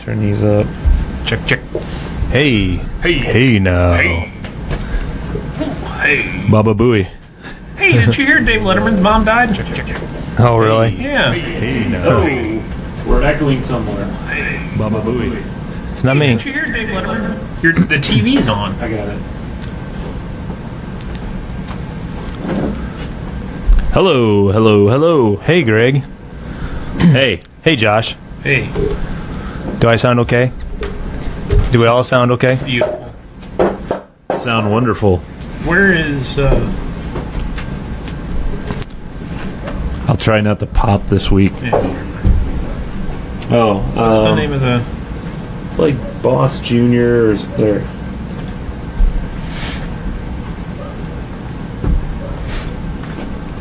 Turn these up. Check, check. Hey. Hey. Hey now. Hey. Ooh, hey. Baba Booey. Hey, did you hear Dave Letterman's mom died? Check, check, check. Oh, really? Yeah. Hey now. Oh. We're echoing somewhere. Hey. Baba Booey. It's not Hey, me. did you hear Dave Letterman? The TV's on. I got it. Hello, hello, hello. Hey, Greg. Hey. Hey, Josh. Hey. Do I sound okay? Do we all sound okay? Beautiful. Sound wonderful. Where is, I'll try not to pop this week. Oh, what's the name of the... it's like Boss Junior or there.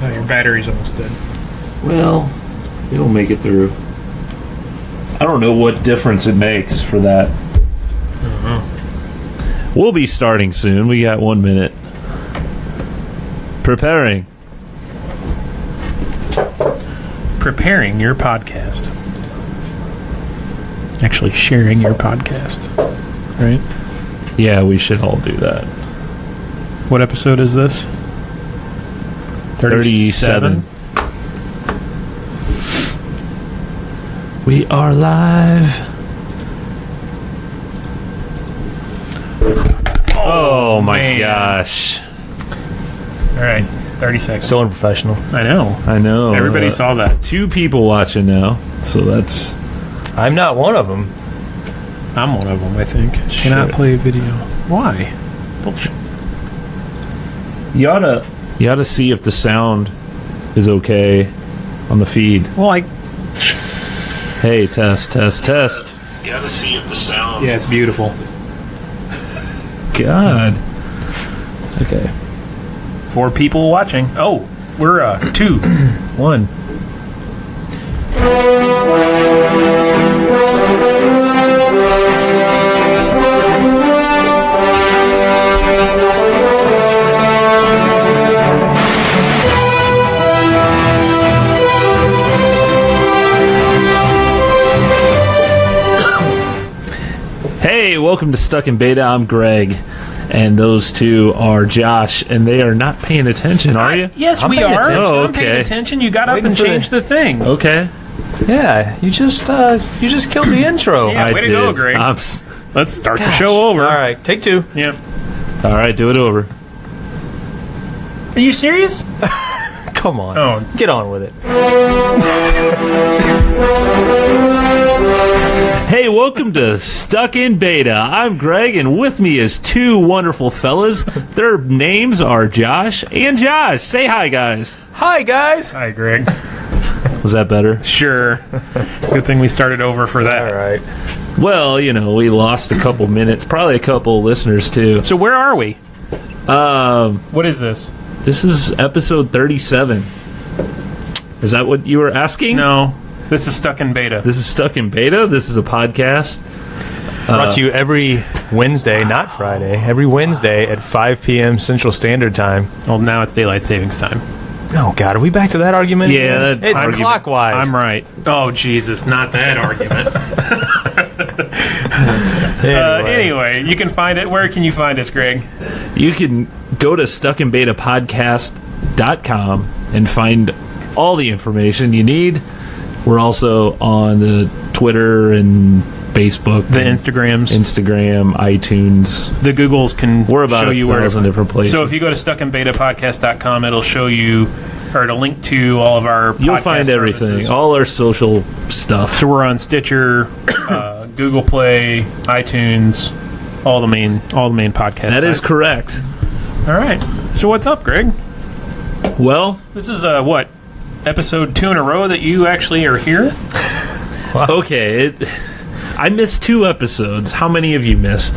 Oh, your battery's almost dead. Well, it'll make it through. I don't know what difference it makes for that. We'll be starting soon. We got 1 minute. Preparing Your podcast. Actually sharing your podcast. Right? Yeah, we should all do that. What episode is this? 37. We are live. Oh my man. gosh. All right, 30 seconds. So unprofessional. I know. I know. Everybody saw that. 2 people watching now. So that's... I'm not one of them. I'm one of them, I think. Shit. Cannot play video. Why? Bullshit. You ought to see if the sound is okay on the feed. Well, Hey, test. You gotta see if the sound... yeah, it's beautiful. God. Okay. 4 people watching. Oh, we're 2, 1. Hey, welcome to Stuck in Beta. I'm Greg, and those two are Josh, and they are not paying attention, are you? Yes, I'm we paying are. attention. Oh, I'm paying okay. attention. You got up Waiting and for changed the thing. Okay. Yeah, you just killed the intro. Yeah, way to go, Greg. Let's start the show over. All right, take 2. Yeah. All right, do it over. Are you serious? Come on. Oh. Get on with it. Hey, welcome to Stuck in Beta. I'm Greg, and with me is 2 wonderful fellas. Their names are Josh and Josh. Say hi, guys. Hi, guys. Hi, Greg. Was that better? Sure. Good thing we started over for that. All right. Well, we lost a couple minutes. Probably a couple listeners, too. So where are we? What is this? This is episode 37. Is that what you were asking? No. This is Stuck in Beta. This is Stuck in Beta. This is a podcast. Brought to you every Wednesday, not Friday, every Wednesday at 5 p.m. Central Standard Time. Well, now it's daylight savings time. Oh, God, are we back to that argument? Yeah, It's that argument. clockwise. I'm right. Oh, Jesus, not that argument. Anyway, you can find it. Where can you find us, Greg? You can go to stuckinbetapodcast.com and find all the information you need. We're also on the Twitter and Facebook, The Instagrams. Instagram, iTunes. The Googles can We're about show you where 1,000 different places. So if you go to stuckinbetapodcast.com, it'll show you, or it'll link to all of our You'll podcast find everything, services. all our social stuff. So we're on Stitcher, Google Play, iTunes, all the main podcasts. That is sites. correct. All right. So what's up, Greg? Well, This is what, episode 2 in a row that you actually are here? okay. I missed 2 episodes. How many have you missed?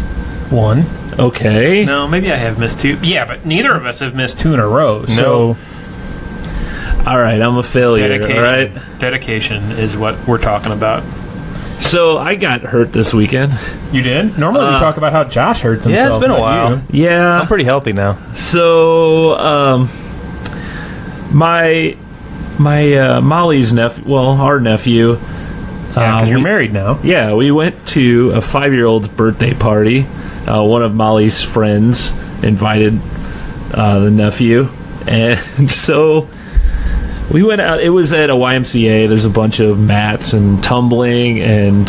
1. Okay. No, maybe I have missed 2. Yeah, but neither of us have missed 2 in a row. So All right, I'm a failure. dedication, All right. dedication is what we're talking about. So I got hurt this weekend. You did? Normally we talk about how Josh hurts himself. Yeah, it's been a not while. you. Yeah. I'm pretty healthy now. So, my Molly's nephew, well, our nephew, because you're married now. Yeah, we went to a 5-year-old's birthday party. One of Molly's friends invited the nephew, and so we went out. It was at a YMCA. There's a bunch of mats and tumbling and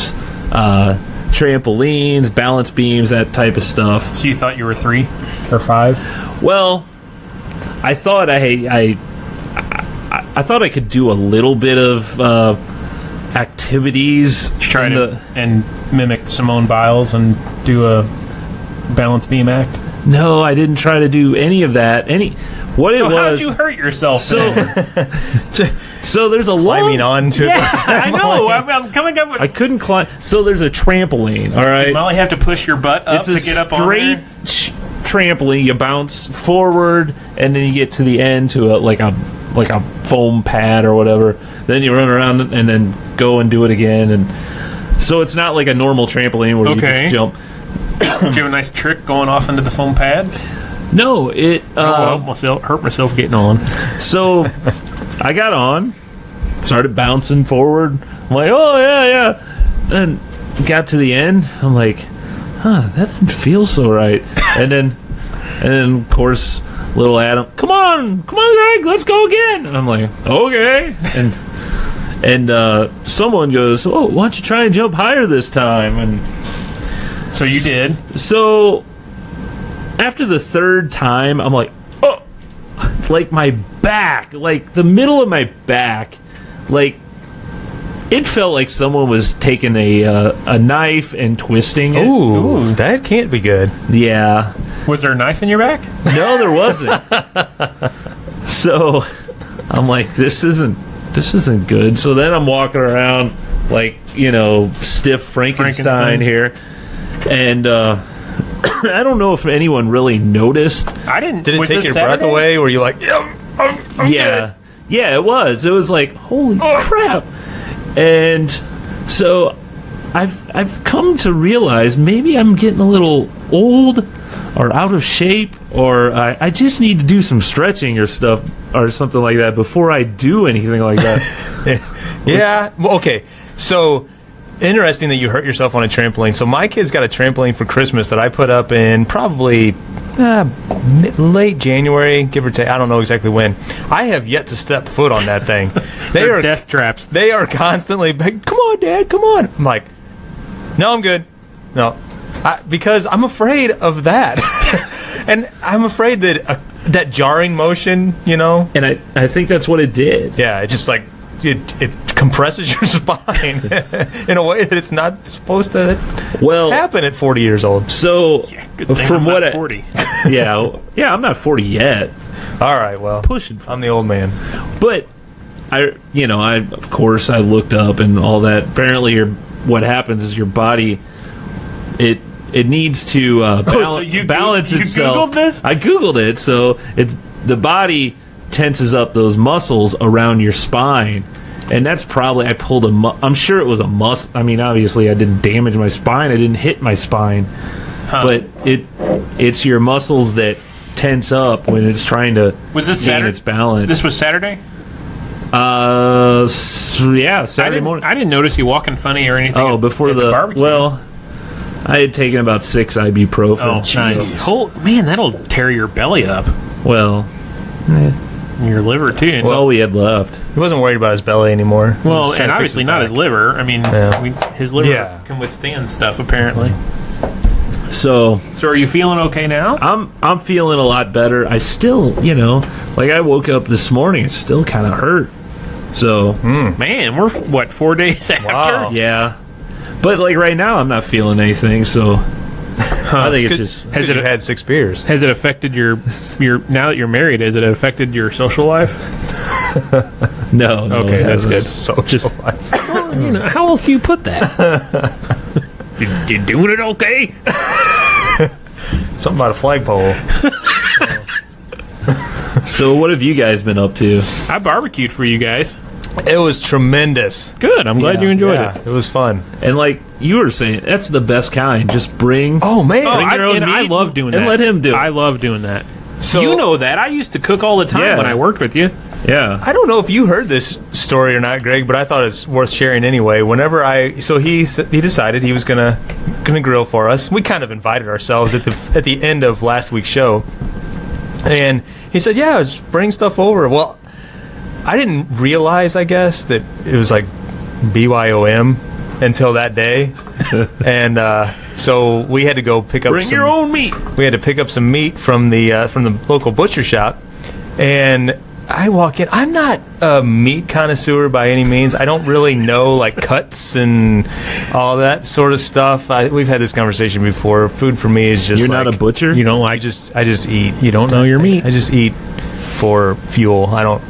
trampolines, balance beams, that type of stuff. So you thought you were 3 or 5? Well, I thought I thought I could do a little bit of activities. Try to and mimic Simone Biles and do a balance beam act. No, I didn't try to do any of that. How did you hurt yourself? So there's a Climbing onto I know. I'm coming up with. I couldn't climb. So there's a trampoline. All right. You probably have to push your butt up It's to a get up on straight there. trampoline. You bounce forward, and then you get to the end to like a foam pad or whatever. Then you run around and then go and do it again. And so it's not like a normal trampoline where you just jump. Did you have a nice trick going off into the foam pads? No, it. I almost hurt myself getting on. So I got on, started bouncing forward. I'm like, oh yeah. And got to the end. I'm like, that didn't feel so right. And then of course, little Adam, come on, Greg, let's go again. And I'm like, okay. And someone goes, oh, why don't you try and jump higher this time? And so you did. So after the third time, I'm like, oh, like my back, like the middle of my back, like it felt like someone was taking a knife and twisting it. Ooh, that can't be good. Yeah. Was there a knife in your back? No, there wasn't. So I'm like, this isn't good. So then I'm walking around like, stiff Frankenstein here. And I don't know if anyone really noticed. I didn't. Did it take your breath away? Or were you like, I'm good? Yeah, it was. It was like, holy crap. And so I've come to realize maybe I'm getting a little old or out of shape, or I just need to do some stretching or stuff or something like that before I do anything like that. Yeah. Well, okay. So interesting that you hurt yourself on a trampoline. So my kids got a trampoline for Christmas that I put up in probably late January, give or take. I don't know exactly when. I have yet to step foot on that thing. They are death traps. They are constantly like, come on, Dad, come on. I'm like, no, I'm good. No. Because I'm afraid of that. And I'm afraid that that jarring motion, And I think that's what it did. Yeah, it's just like it compresses your spine in a way that it's not supposed to happen at 40 years old. So from what 40. Yeah, I'm not 40 yet. All right, well, pushing. I'm the old man. But I of course I looked up and all that. Apparently, what happens is your body it needs to balance you itself. Googled this? I Googled it. So it's the body tenses up those muscles around your spine, and that's probably I pulled I'm sure it was a muscle. I mean, obviously I didn't damage my spine. I didn't hit my spine, but it's your muscles that tense up when it's trying to gain its balance. This was Saturday? Saturday morning. I didn't notice you walking funny or anything. Oh, before the barbecue. Well, I had taken about 6 ibuprofen. Oh, nice. Man, that'll tear your belly up. Well, your liver too. That's all we had left. He wasn't worried about his belly anymore. Well, and obviously not his liver. I mean, his liver can withstand stuff apparently. So are you feeling okay now? I'm feeling a lot better. I still, like I woke up this morning, it still kind of hurt. So, man, we're 4 days after? Wow. Yeah. But like right now, I'm not feeling anything. So I think it's just has it had 6 beers? Has it affected your now that you're married? Has it affected your social life? No. Okay, that's good. Social life. Well, how else do you put that? you doing it okay? Something about a flagpole. So what have you guys been up to? I barbecued for you guys. It was tremendous. Good. I'm glad you enjoyed it. It was fun. And like you were saying, that's the best kind. Just bring. Oh man, I love doing that. And let him do it. I love doing that. So you know that I used to cook all the time when I worked with you. Yeah. I don't know if you heard this story or not, Greg, but I thought it's worth sharing anyway. He decided he was gonna grill for us. We kind of invited ourselves at the end of last week's show, and he said, "Yeah, just bring stuff over." Well, I didn't realize, I guess, that it was like BYOM until that day, and so we had to go pick up. Bring your own meat. We had to pick up some meat from the local butcher shop, and I walk in. I'm not a meat connoisseur by any means. I don't really know like cuts and all that sort of stuff. We've had this conversation before. Food for me is just You're not a butcher? You don't like. I just eat. You don't know your meat. I just eat for fuel. I don't.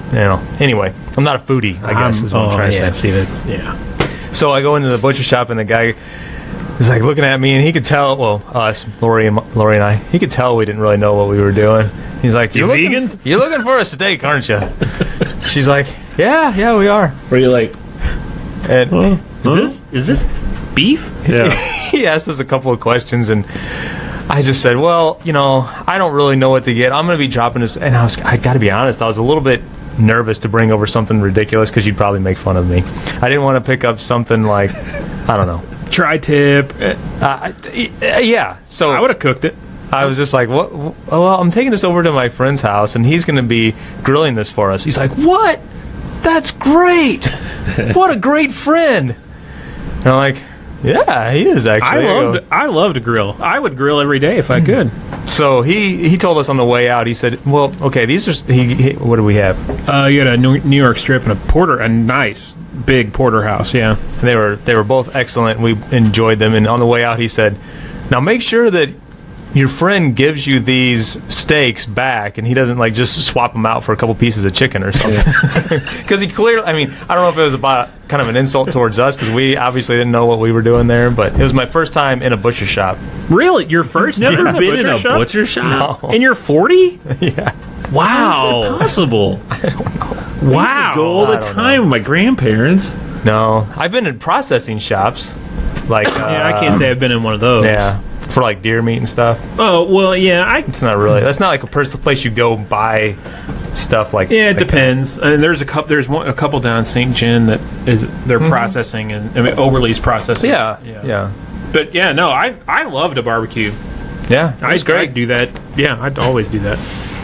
Anyway, I'm not a foodie, I guess is what I'm trying to say. See, that's So I go into the butcher shop and the guy is like looking at me, and he could tell. Well, us, Lori and I, he could tell we didn't really know what we were doing. He's like, You vegans? You're looking for a steak, aren't you?" She's like, Yeah, we are. Were you like, And Is this beef? yeah. he asked us a couple of questions, and I just said, "Well, I don't really know what to get. I'm going to be dropping this." And I got to be honest, I was a little bit nervous to bring over something ridiculous because you'd probably make fun of me. I didn't want to pick up something like, I don't know. Tri-tip. Yeah. So I would have cooked it. I was just like, "What? Well, I'm taking this over to my friend's house, and he's going to be grilling this for us." He's like, "What? That's great! What a great friend!" And I'm like, "Yeah, he is actually." I love to grill. I would grill every day if I could. So he told us on the way out. He said, "Well, okay, these are what do we have?" You had a New York strip and a nice big porterhouse. Yeah, And they were both excellent. We enjoyed them. And on the way out, he said, "Now make sure that your friend gives you these steaks back, and he doesn't like just swap them out for a couple pieces of chicken or something." Because he clearly, I don't know if it was about kind of an insult towards us, because we obviously didn't know what we were doing there. But it was my first time in a butcher shop. really, your first? Never time been in a shop? butcher shop? No. And you're 40? Yeah. Wow. How is that possible? I used to go all the I don't time with my grandparents. No, I've been in processing shops, like Yeah, I can't say I've been in one of those. yeah, for like deer meat and stuff. Oh well, yeah. It's not really. That's not like a place you go buy stuff like. Yeah, it like depends. And there's a couple down in St. John that they're processing, and Overly's processing. Yeah. But yeah, no, I love to barbecue. Yeah, I'd do that. Yeah, I'd always do that.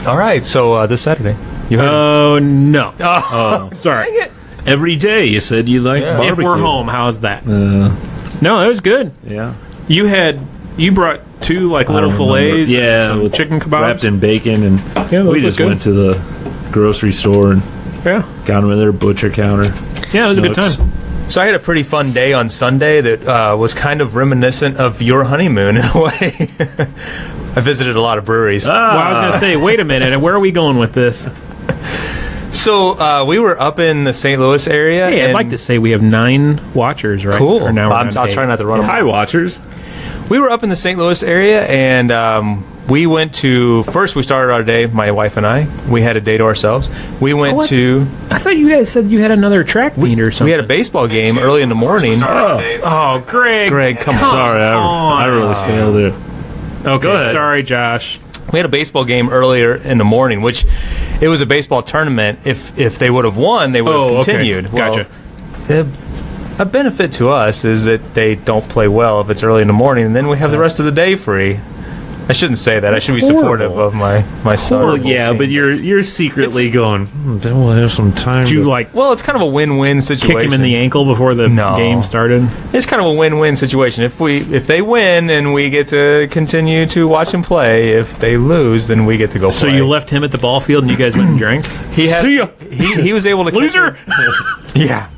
All right, so this Saturday, you heard Oh no! Oh, Sorry. dang it. Every day you said you like barbecue. If we're home, how's that? No, it was good. Yeah. You brought two like little fillets, yeah, and some with chicken kebabs wrapped in bacon, and Yeah, those we look just good. went to the grocery store and Yeah, got them in their butcher counter. yeah, it was a good Snooks. time. So I had a pretty fun day on Sunday that was kind of reminiscent of your honeymoon in a way. I visited a lot of breweries. Well, I was gonna say, wait a minute, and where are we going with this? So we were up in the St. Louis area. Hey, I'd and like to say we have 9 watchers, right? Cool. Or now we're down to I'll 8. try not to run them. Hi, watchers. We were up in the St. Louis area, and we went to. First, we started our day. My wife and I. We had a day to ourselves. We went to. I thought you guys said you had another track meet or something. We had a baseball game early in the morning. Oh, Greg. Greg, come on. Sorry, I really failed it. Okay, Go ahead. sorry, Josh. We had a baseball game earlier in the morning, which it was a baseball tournament. If they would have won, they would have continued. Okay. Gotcha. Well, a benefit to us is that they don't play well if it's early in the morning, and then we have the rest of the day free. I shouldn't say that. I should be supportive of my son. Well, yeah, but you're secretly going, then we'll have some time. Did you to-" like Well, it's kind of a win-win situation. kick him in the ankle before the No. game started? It's kind of a win-win situation. If they win, then we get to continue to watch him play. If they lose, then we get to go play. So you left him at the ball field and you guys went and drank? He had, See ya. He was able to Loser! Yeah,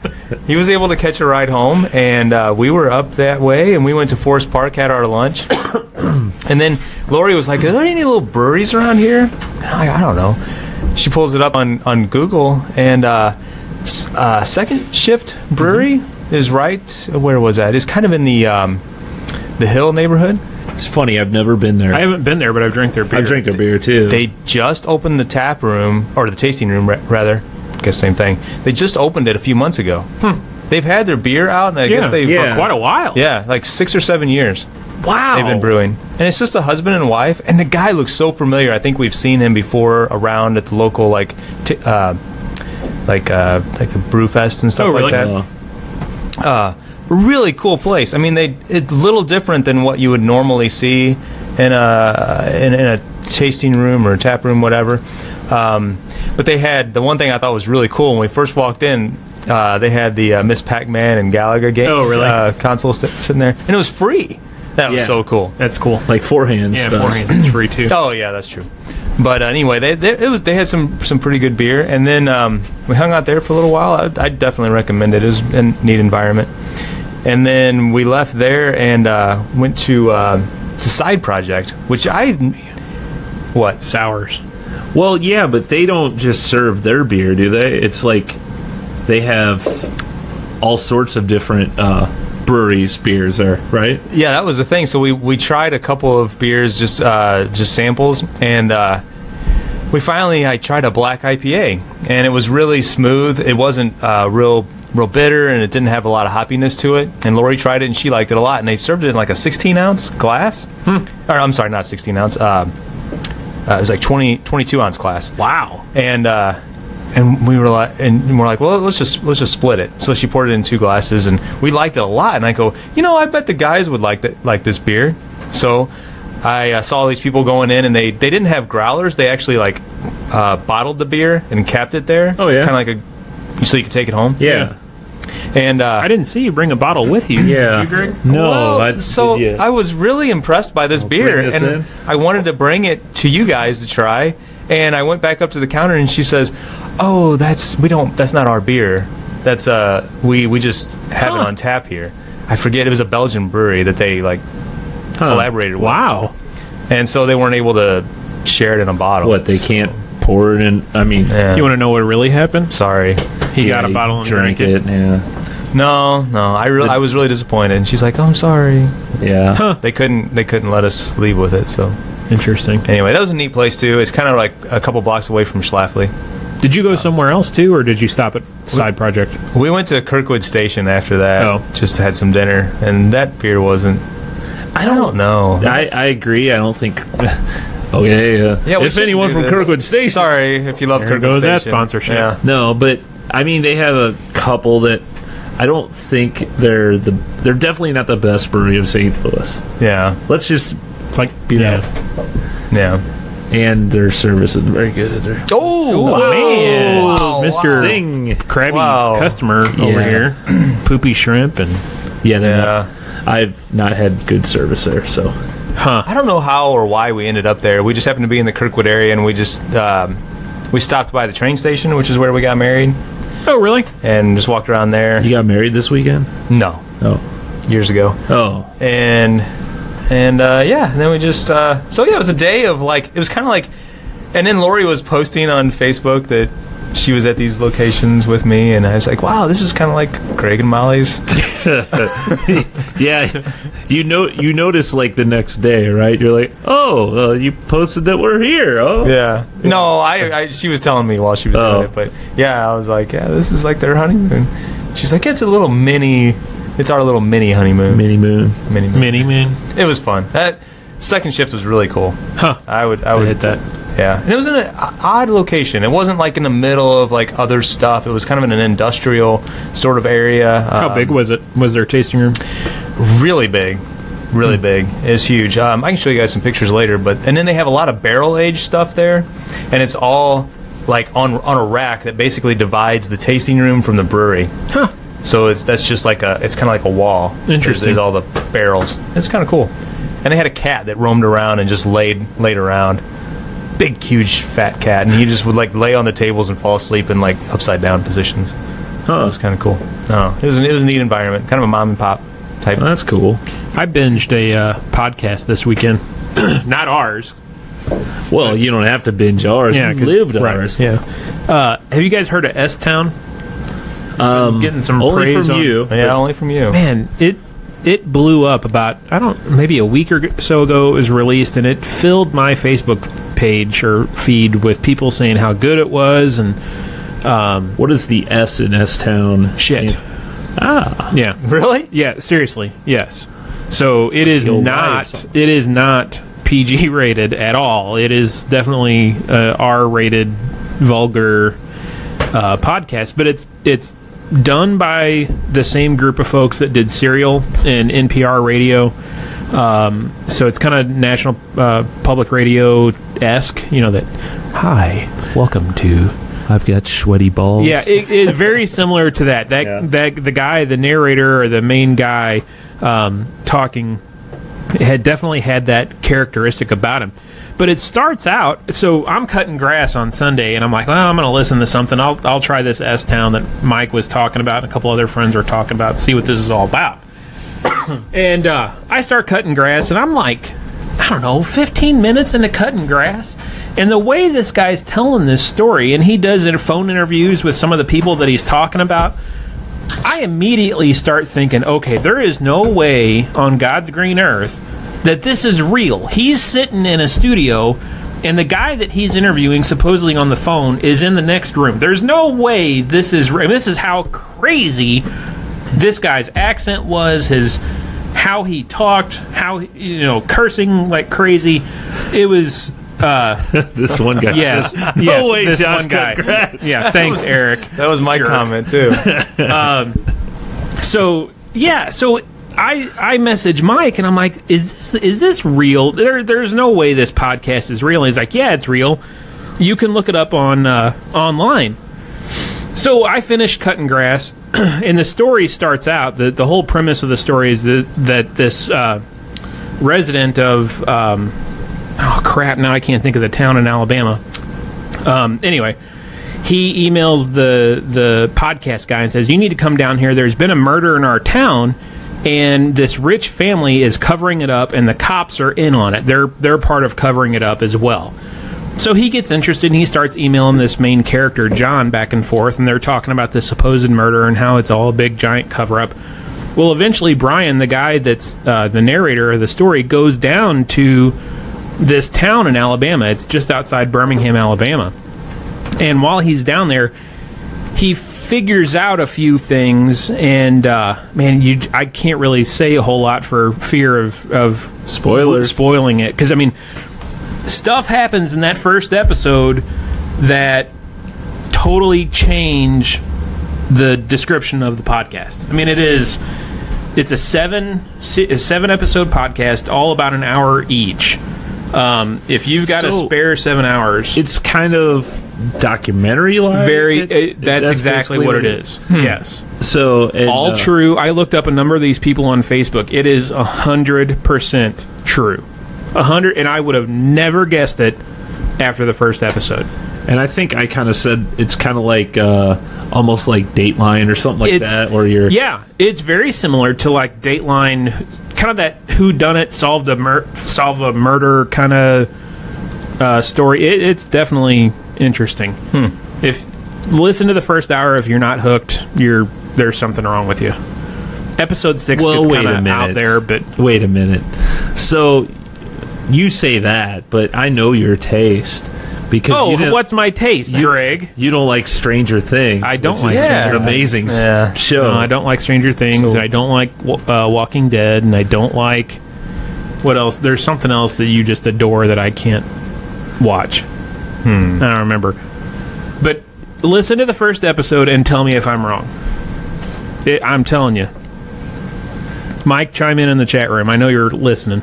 he was able to catch a ride home, and we were up that way, and we went to Forest Park, had our lunch, and then Lori was like, "Are there any little breweries around here?" And I'm like, I don't know. She pulls it up on Google, and Second Shift Brewery is right. Where was that? It's kind of in the Hill neighborhood. It's funny, I've never been there. I haven't been there, but I've drank their beer. I've drank their beer too. They just opened the tap room, or the tasting room, rather. I guess same thing. They just opened it a few months ago. They've had their beer out, and I guess they've for quite a while. Yeah, like 6 or 7 years Wow. they've been brewing. And it's just a husband and wife, and the guy looks so familiar. I think we've seen him before around at the local like the Brewfest and stuff like that. Really cool place. I mean, it's a little different than what you would normally see in a tasting room or tap room, whatever. But they had the one thing I thought was really cool when we first walked in. They had the Miss Pac-Man and Galaga game. Oh, really? Console sitting there, and it was free. That was so cool. That's cool. Like four hands. Yeah, four hands is free too. Oh yeah, that's true. But anyway, they had some pretty good beer, and then we hung out there for a little while. I'd definitely recommend it. It was a neat environment. And then we left there and went to Side Project, which what? Sours. Well, yeah, but they don't just serve their beer, do they? It's like they have all sorts of different breweries beers there, right? Yeah, that was the thing. So we tried a couple of beers, just samples, and I tried a black IPA, and it was really smooth. It wasn't real bitter, and it didn't have a lot of hoppiness to it. And Lori tried it, and she liked it a lot. And they served it in like a 16-ounce glass. Or I'm sorry, not 16-ounce. It was like 22-ounce glass. Wow. And we're like, well, let's just split it. So she poured it in 2 glasses, and we liked it a lot. And I go, I bet the guys would like this beer. So I saw these people going in, and they didn't have growlers. They actually bottled the beer and kept it there. Oh yeah, kind of like so you could take it home. Yeah. And I didn't see you bring a bottle with you. Yeah. Did you, Greg? No. I was really impressed by this beer, and I wanted to bring it to you guys to try. And I went back up to the counter, and she says, "Oh, that's not our beer. That's we just have it on tap here." I forget, it was a Belgian brewery that they collaborated with. Wow. And so they weren't able to share it in a bottle. What, they can't pour it in? I mean, You want to know what really happened? Sorry. He got a bottle and drank it. Yeah. No. I was really disappointed. And she's like, "Oh, I'm sorry." Yeah. Huh. They couldn't let us leave with it. So Interesting. anyway, that was a neat place too. It's kind of like a couple blocks away from Schlafly. Did you go somewhere else too, or did you stop at Side Project? We went to Kirkwood Station after that. Oh. Just had some dinner, and that beer wasn't. I don't know. I agree. I don't think. Okay. Yeah, we if shouldn't anyone do from this. Kirkwood Station. Sorry if you love There Kirkwood goes Station. that sponsorship. Yeah. No, but I mean they have a couple that I don't think they're definitely not the best brewery of St. Louis. Yeah. Let's just It's like be that. Yeah. And their service is very good. Oh, man. Wow. Mr. Zing. Crabby Wow. customer over here. Poopy shrimp and Yeah, they're Yeah. not, I've not had good service there, so. I don't know how or why we ended up there. We just happened to be in the Kirkwood area, and we just we stopped by the train station, which is where we got married, Oh, really? and just walked around there. You got married this weekend? No, Oh. years ago. Oh. And then we just it was a day of it was kind of like, and then Lori was posting on Facebook that she was at these locations with me, and I was like, wow, this is kind of like Greg and Molly's. Yeah. You notice the next day, right? You're like, oh, you posted that we're here. Oh. Yeah. No, I she was telling me while she was doing it, but yeah, I was like, yeah, this is like their honeymoon. She's like, it's our little mini honeymoon. Mini moon. Mini moon. It was fun. That second shift was really cool. Huh. I would hit that. Yeah, and it was in an odd location. It wasn't in the middle of other stuff. It was kind of in an industrial sort of area. How big was it? Was there a tasting room? Really big. Really big. It's huge. I can show you guys some pictures later. And then they have a lot of barrel aged stuff there, and it's all on a rack that basically divides the tasting room from the brewery. Huh. So that's just it's kind of like a wall. Interesting. There's all the barrels. It's kind of cool. And they had a cat that roamed around and just laid around. Big, huge, fat cat, and he just would lay on the tables and fall asleep in upside down positions. Huh. It was kind of cool. I don't know. It was a neat environment, kind of a mom and pop type. Well, that's cool. I binged a podcast this weekend. Not ours. Well, you don't have to binge ours. Yeah, You lived ours. Yeah. Have you guys heard of S-Town? Getting some Only praise from on- you. Yeah, only from you. Man, it blew up about maybe a week or so ago. It was released, and it filled my Facebook page or feed with people saying how good it was, and What is the S in S-Town? shit. Ah. Yeah, Really? yeah. Seriously, yes. So it is Kill not. wives. It is not PG rated at all. It is definitely R rated, vulgar. podcast, but it's done by the same group of folks that did Serial and NPR radio. So it's kind of national public radio-esque, you know, that, hi, welcome to... I've got sweaty balls. Yeah, it's very similar to that. That the guy, the narrator or the main guy talking, had definitely had that characteristic about him. But it starts out, so I'm cutting grass on Sunday, and I'm like, well, I'm going to listen to something. I'll try this S-Town that Mike was talking about and a couple other friends were talking about, see what this is all about. And I start cutting grass, and I'm like, I don't know, 15 minutes into cutting grass. And the way this guy's telling this story, and he does phone interviews with some of the people that he's talking about, I immediately start thinking, okay, there is no way on God's green earth that this is real. He's sitting in a studio, and the guy that he's interviewing, supposedly on the phone, is in the next room. There's no way this is real. This is how crazy this guy's accent was, how he talked, how, cursing like crazy. It was... this one guy. Yes, says, yes, way, this Josh one guy. grass. Yeah, thanks, Eric. That was my comment too. So I message Mike and I'm like, is this real? There's no way this podcast is real. And he's like, yeah, it's real. You can look it up on online. So I finished cutting grass, and the story starts out. The whole premise of the story is that this resident of oh crap! Now I can't think of the town in Alabama. Anyway, he emails the podcast guy and says, "You need to come down here. There's been a murder in our town, and this rich family is covering it up, and the cops are in on it. They're part of covering it up as well." So he gets interested, and he starts emailing this main character, John, back and forth, and they're talking about this supposed murder and how it's all a big, giant cover-up. Well, eventually, Brian, the guy that's the narrator of the story, goes down to this town in Alabama. It's just outside Birmingham, Alabama. And while he's down there, he figures out a few things, and, I can't really say a whole lot for fear of spoiling it. Because, stuff happens in that first episode that totally change the description of the podcast. It's a seven episode podcast, all about an hour each. If you've got a spare 7 hours, it's kind of documentary-like. That's exactly what it is. Yes. So all true. I looked up a number of these people on Facebook. It is 100% true. 100, and I would have never guessed it after the first episode. And I think I kind of said it's kind of like almost like Dateline or something like that, where you're... Yeah, it's very similar to like Dateline, kind of that whodunit, solve a murder kind of story. It's definitely interesting. If listen to the first hour, if you're not hooked, there's something wrong with you. Episode 6 gets kind of out there, but... Wait a minute. So... You say that, but I know your taste. Because what's my taste, Greg? You don't like Stranger Things. I don't like an amazing show. No, I don't like Stranger Things, and I don't like Walking Dead, and I don't like... What else? There's something else that you just adore that I can't watch. I don't remember. But listen to the first episode and tell me if I'm wrong. I'm telling you. Mike, chime in the chat room. I know you're listening.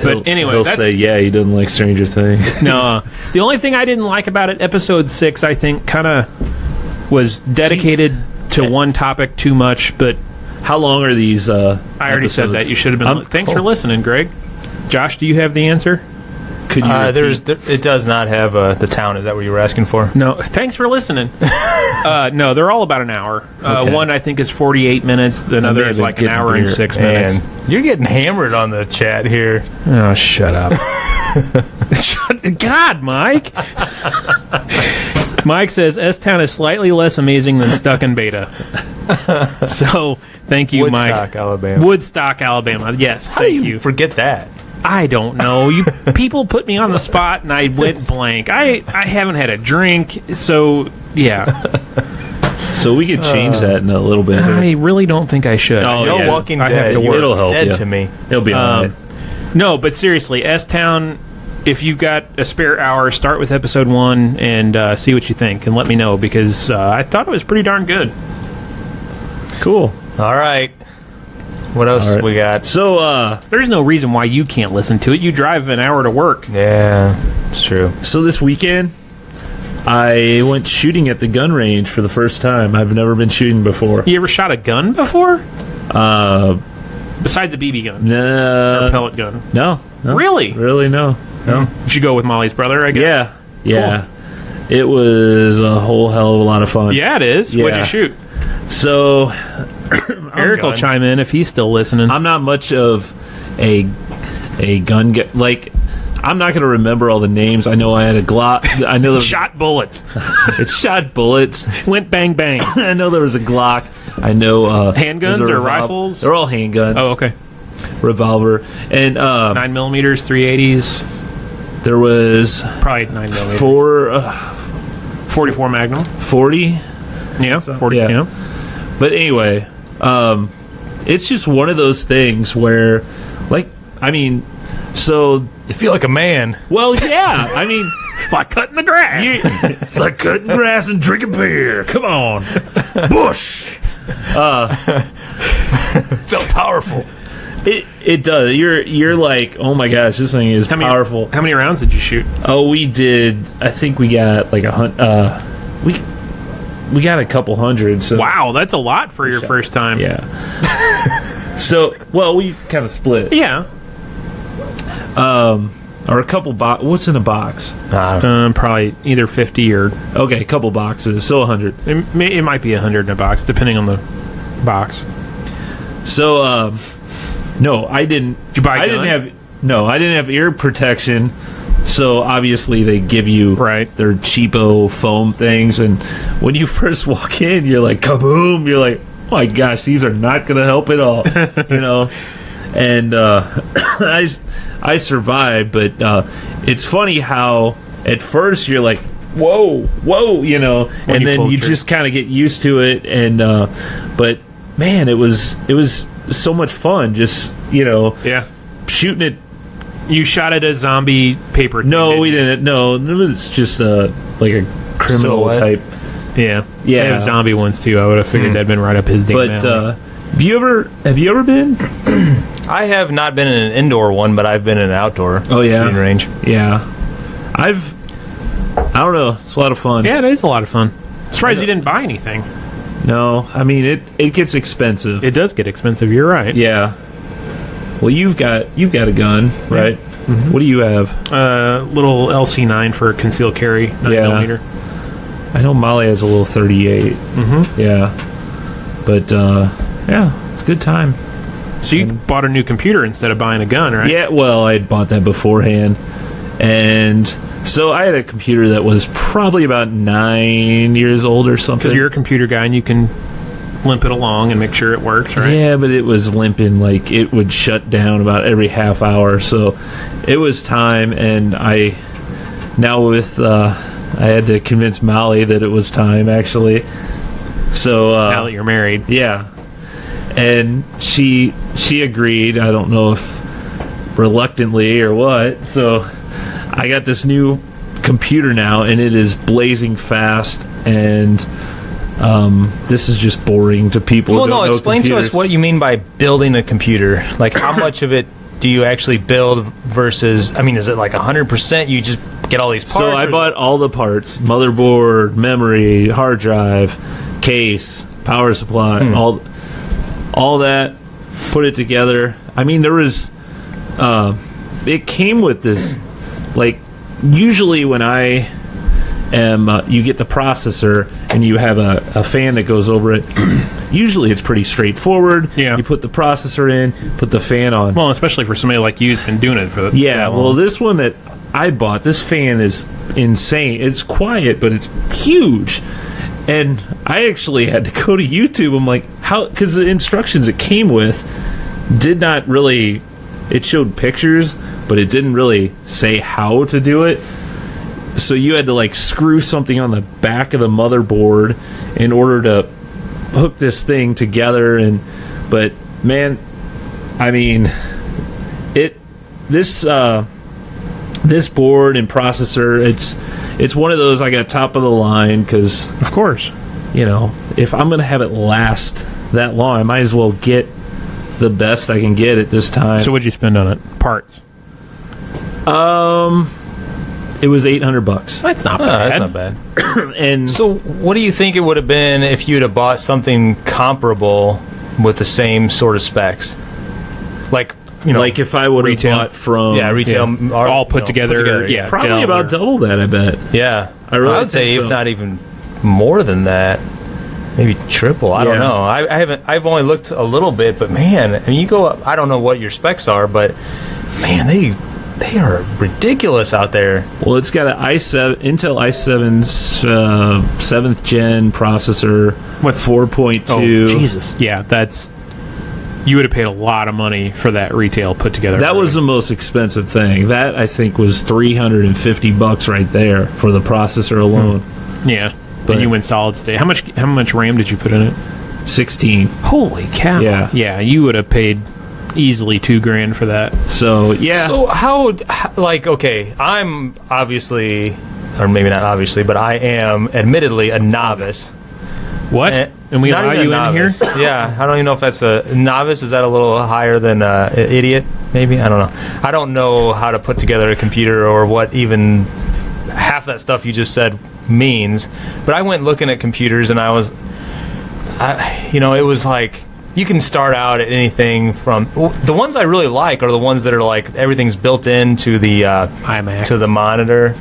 But anyway, he'll say, he doesn't like Stranger Things. No. The only thing I didn't like about it, episode 6, I think, kind of was dedicated to one topic too much. But how long are these I already said that. You should have been... Thanks for listening, Greg. Josh, do you have the answer? Could you it does not have the town. Is that what you were asking for? No. Thanks for listening. No, they're all about an hour. Okay. One, I think, is 48 minutes. Another is like an hour and 6 minutes. You're getting hammered on the chat here. Oh, shut up. God, Mike. Mike says, S-Town is slightly less amazing than Stuck in Beta. So, thank you, Mike. Woodstock, Alabama. Yes, How do you forget that? I don't know. People put me on the spot, and I went blank. I haven't had a drink, so yeah. So we could change that in a little bit. I really don't think I should. Walking Dead. It'll help dead you. to me. It'll be all right. No, but seriously, S-Town, if you've got a spare hour, start with episode 1 and see what you think, and let me know, because I thought it was pretty darn good. Cool. All right. What else we got? So, There's no reason why you can't listen to it. You drive an hour to work. Yeah, it's true. so this weekend, I went shooting at the gun range for the first time. I've never been shooting before. You ever shot a gun before? Besides a BB gun or a pellet gun? No. Really? Really, no. Did you go with Molly's brother, I guess? Yeah. It was a whole hell of a lot of fun. Yeah, it is. Yeah. What'd you shoot? So, Eric will chime in if he's still listening. I'm not much of a gun guy. Like, I'm not going to remember all the names. I know I had a Glock. I know there was, Shot bullets. it shot bullets. Went bang bang. I know there was a Glock. I know Handguns there's a or rifles? They're all handguns. Oh, okay. Revolver. And 9mm, 380s. there was Probably 9mm. 44 Magnum. 40. Yeah, 40. yeah. Yeah. But anyway, it's just one of those things where, like, I mean, so, You feel like a man. well, yeah, I mean, Like cutting the grass. it's like cutting grass and drinking beer. Come on, Bush. Felt powerful. It does. You're like, oh my gosh, this thing is powerful. How many rounds did you shoot? Oh, we did. I think we got like we got a couple hundred. So Wow, that's a lot for your first time. yeah. So well, we kind of split. Yeah. Or a couple what's in a box? Probably either 50 or Okay, a couple boxes, so 100. it might be 100 in a box, depending on the box. So no, I didn't. Did you buy a I gun? I didn't have ear protection. So obviously they give you their cheapo foam things, and when you first walk in, you're like kaboom! You're like, oh my gosh, these are not going to help at all, you know. And I survived, but it's funny how at first you're like, whoa, you know, and then you just kind of get used to it, and but man, it was so much fun, just shooting it. You shot at a zombie paper thing, No, we didn't. No, it was just like a criminal type. Yeah. Yeah. They have zombie ones too. I would have figured that'd been right up his damn But alley. have you ever been? I have not been in an indoor one, but I've been in an outdoor shooting range. Yeah. I don't know. It's a lot of fun. Yeah, it is a lot of fun. Surprised you didn't buy anything. No, I mean it gets expensive. It does get expensive. You're right. Yeah. Well, you've got a gun, right? Mm-hmm. What do you have? Little LC9 for concealed carry, 9mm. I know Molly has a little 38. Mm-hmm. Yeah. But it's a good time. So you bought a new computer instead of buying a gun, right? Yeah, well, I had bought that beforehand. And so I had a computer that was probably about 9 years old or something. Because you're a computer guy and you can limp it along and make sure it works, right? Yeah, but it was limping, like it would shut down about every half hour. So it was time, and I had to convince Molly that it was time, actually. So now that you're married. Yeah. And she agreed. I don't know if reluctantly or what. So I got this new computer now, and it is blazing fast, and this is just boring to people. Well, who don't know explain computers. to us what you mean by building a computer. Like, how much of it do you actually build versus, I mean, is it like 100% you just get all these parts? So I bought all the parts: motherboard, memory, hard drive, case, power supply, all that, put it together. I mean, there was it came with this, like, usually when I am you get the processor and you have a fan that goes over it. Usually it's pretty straightforward. Yeah. You put the processor in, put the fan on. Well, especially for somebody like you who's been doing it for the Yeah, well, this one that I bought, this fan is insane. It's quiet, but it's huge. And I actually had to go to YouTube. I'm like, how? Because the instructions it came with did not really. It showed pictures, but it didn't really say how to do it. So you had to like screw something on the back of the motherboard in order to hook this thing together. But man, I mean, this this board and processor, it's one of those I got top of the line because, Of course. you know, if I'm going to have it last that long, I might as well get the best I can get at this time. So what'd you spend on it? Parts. It was $800. That's not bad. That's not bad. And So, what do you think it would have been if you'd have bought something comparable with the same sort of specs? Like, you know, like if I would have retail. bought from retail, or, All put together, yeah. probably Dell about or- double that, I bet. Yeah, I really would say think if so. not even more than that, maybe triple. I don't Yeah. know. I haven't. I've only looked a little bit, but man, I mean, you go up. I don't know what your specs are, but man, they are ridiculous out there. Well, it's got an Intel i7's 7th gen processor. What's 4.2? Oh, Jesus. Yeah, you would have paid a lot of money for that retail put together. That was the most expensive thing. That, I think, was $350 right there for the processor alone. Yeah. But- And you went solid state. How much RAM did you put in it? 16. Holy cow. Yeah. Yeah, you would have paid easily $2,000 for that. So, yeah. So how like, okay, I'm obviously, or maybe not obviously, but I am admittedly a novice. What? And we Not allow even you a in here? novice. Yeah, I don't even know if that's a novice. Is that a little higher than idiot? Maybe, I don't know. I don't know how to put together a computer or what even half that stuff you just said means. But I went looking at computers and it was like you can start out at anything from the ones I really like are the ones that are like everything's built into the iMac. to the monitor.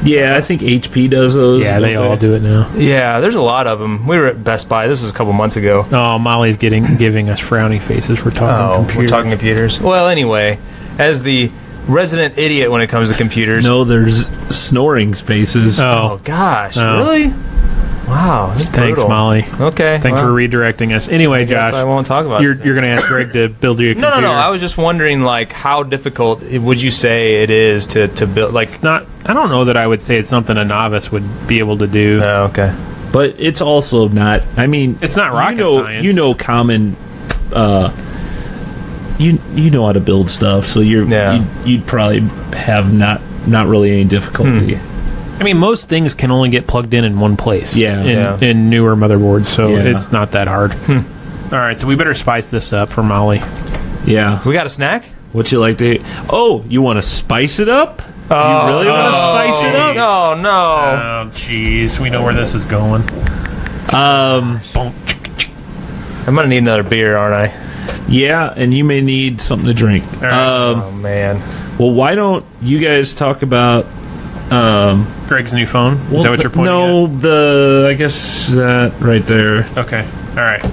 Yeah, I think HP does those. Yeah, they all do it now. Yeah, there's a lot of them. We were at Best Buy. This was a couple months ago. Oh, Molly's giving us frowny faces for talking computers. We're talking computers. Well, anyway, as the resident idiot when it comes to computers. No, there's snoring spaces. Oh gosh, Oh. really? Wow, that's Thanks, brutal. Molly. Okay, Thanks for redirecting us. Anyway, Josh, Josh, I won't talk about you're this. going to ask Greg to build you a computer. No. I was just wondering, like, how difficult would you say it is to build? Like, I don't know that I would say it's something a novice would be able to do. oh, okay. But it's also not, I mean... It's not rocket science. You know common... You know how to build stuff, so you'd probably have not really any difficulty. I mean, most things can only get plugged in one place. Yeah. In newer motherboards, so Yeah. it's not that hard. All right, so we better spice this up for Molly. Yeah. We got a snack? What you like to... Oh, you want to spice it up? Do you really want to spice it up? No. Oh, jeez, we know where this is going. I'm gonna need another beer, aren't I? Yeah, and you may need something to drink. right. Oh man. Well, why don't you guys talk about... Greg's new phone? Is that what you're pointing I guess that right there. at? Okay, all right.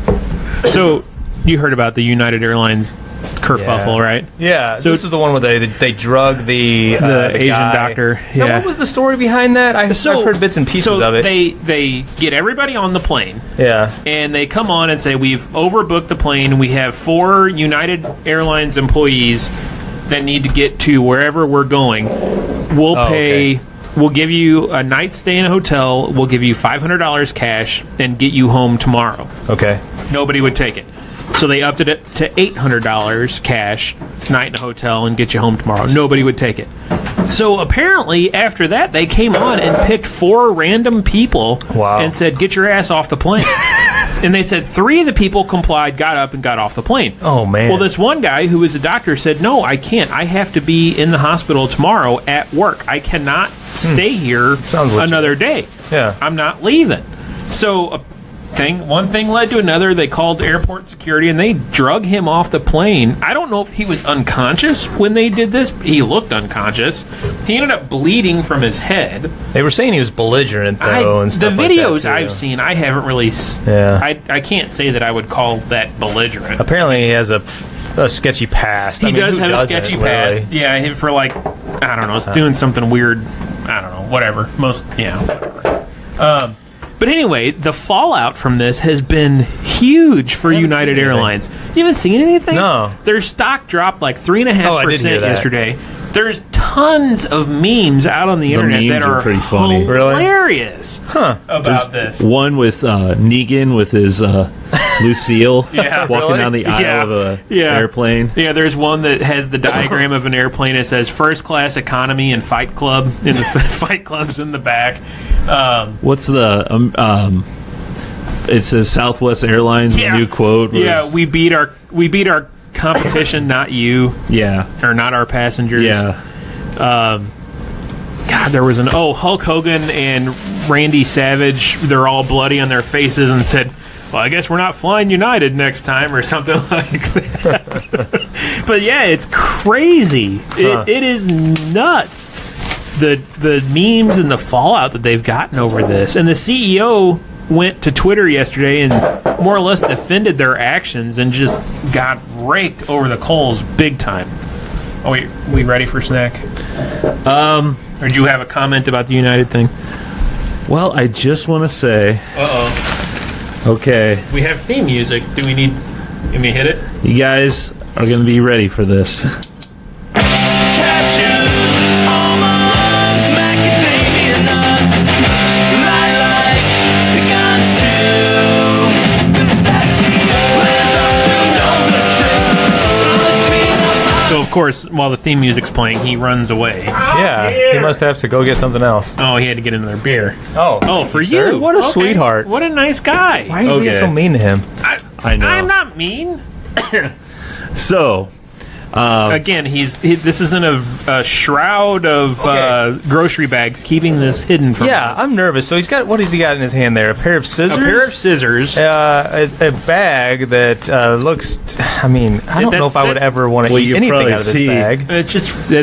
So, you heard about the United Airlines kerfuffle, right? Yeah. So this is the one where they drug the Asian guy. doctor. Now, Yeah. what was the story behind that? I've heard bits and pieces of it. They get everybody on the plane, Yeah. and they come on and say, we've overbooked the plane. We have 4 United Airlines employees that need to get to wherever we're going. We'll pay... okay. We'll give you a night stay in a hotel. We'll give you $500 cash and get you home tomorrow. Okay. Nobody would take it. So they upped it to $800 cash, night in a hotel, and get you home tomorrow. Nobody would take it. So apparently, after that, they came on and picked 4 random people Wow. and said, get your ass off the plane. And they said 3 of the people complied, got up, and got off the plane. Oh, man. Well, this one guy who was a doctor said, no, I can't. I have to be in the hospital tomorrow at work. I cannot stay here Sounds legit. another day. Yeah. I'm not leaving. So one thing led to another. They called airport security and they drug him off the plane. I don't know if he was unconscious when they did this. He looked unconscious. He ended up bleeding from his head. They were saying he was belligerent though, and The stuff videos like that, too. I've seen, I haven't really. Yeah. I can't say that I would call that belligerent. Apparently, he has a sketchy past. He I mean, does who have a doesn't, sketchy really? past. Yeah, for like, I don't know, it's doing something weird. I don't know, whatever. Whatever. But anyway, the fallout from this has been huge for United seen anything. Airlines. You haven't seen anything? No. Their stock dropped like 3.5% Oh, I did hear that. yesterday. There's tons of memes out on the internet memes that are are pretty funny. Really? hilarious about this. One with Negan with his Lucille Yeah, walking really? down the aisle of a airplane. Yeah, there's one that has the diagram of an airplane. It says first class economy and fight club. In the fight club's in the back. What's the it says Southwest Airlines new quote was, Yeah, we beat our competition, not you. Yeah. Or not our passengers. Yeah. God, there was Hulk Hogan and Randy Savage, they're all bloody on their faces and said, well, I guess we're not flying United next time or something like that. But yeah, it's crazy. It is nuts. The memes and the fallout that they've gotten over this. And the CEO went to Twitter yesterday and more or less defended their actions and just got raked over the coals big time. Oh, wait, we ready for snack? Or do you have a comment about the United thing? Well, I just want to say... Okay. We have theme music. Do we need... Can we hit it? You guys are going to be ready for this. So, of course, while the theme music's playing, he runs away. Yeah, he must have to go get something else. Oh, he had to get another beer. Oh, For sir? you. What a Okay. sweetheart. What a nice guy. Why are you being Okay. so mean to him? I know. I'm not mean. So... Again, this isn't a shroud of grocery bags keeping this hidden from us. I'm nervous. So what has he got in his hand there? A pair of scissors? A pair of scissors. A bag that looks... I mean, I don't know if I would ever want to eat you anything probably out of this see- bag. That's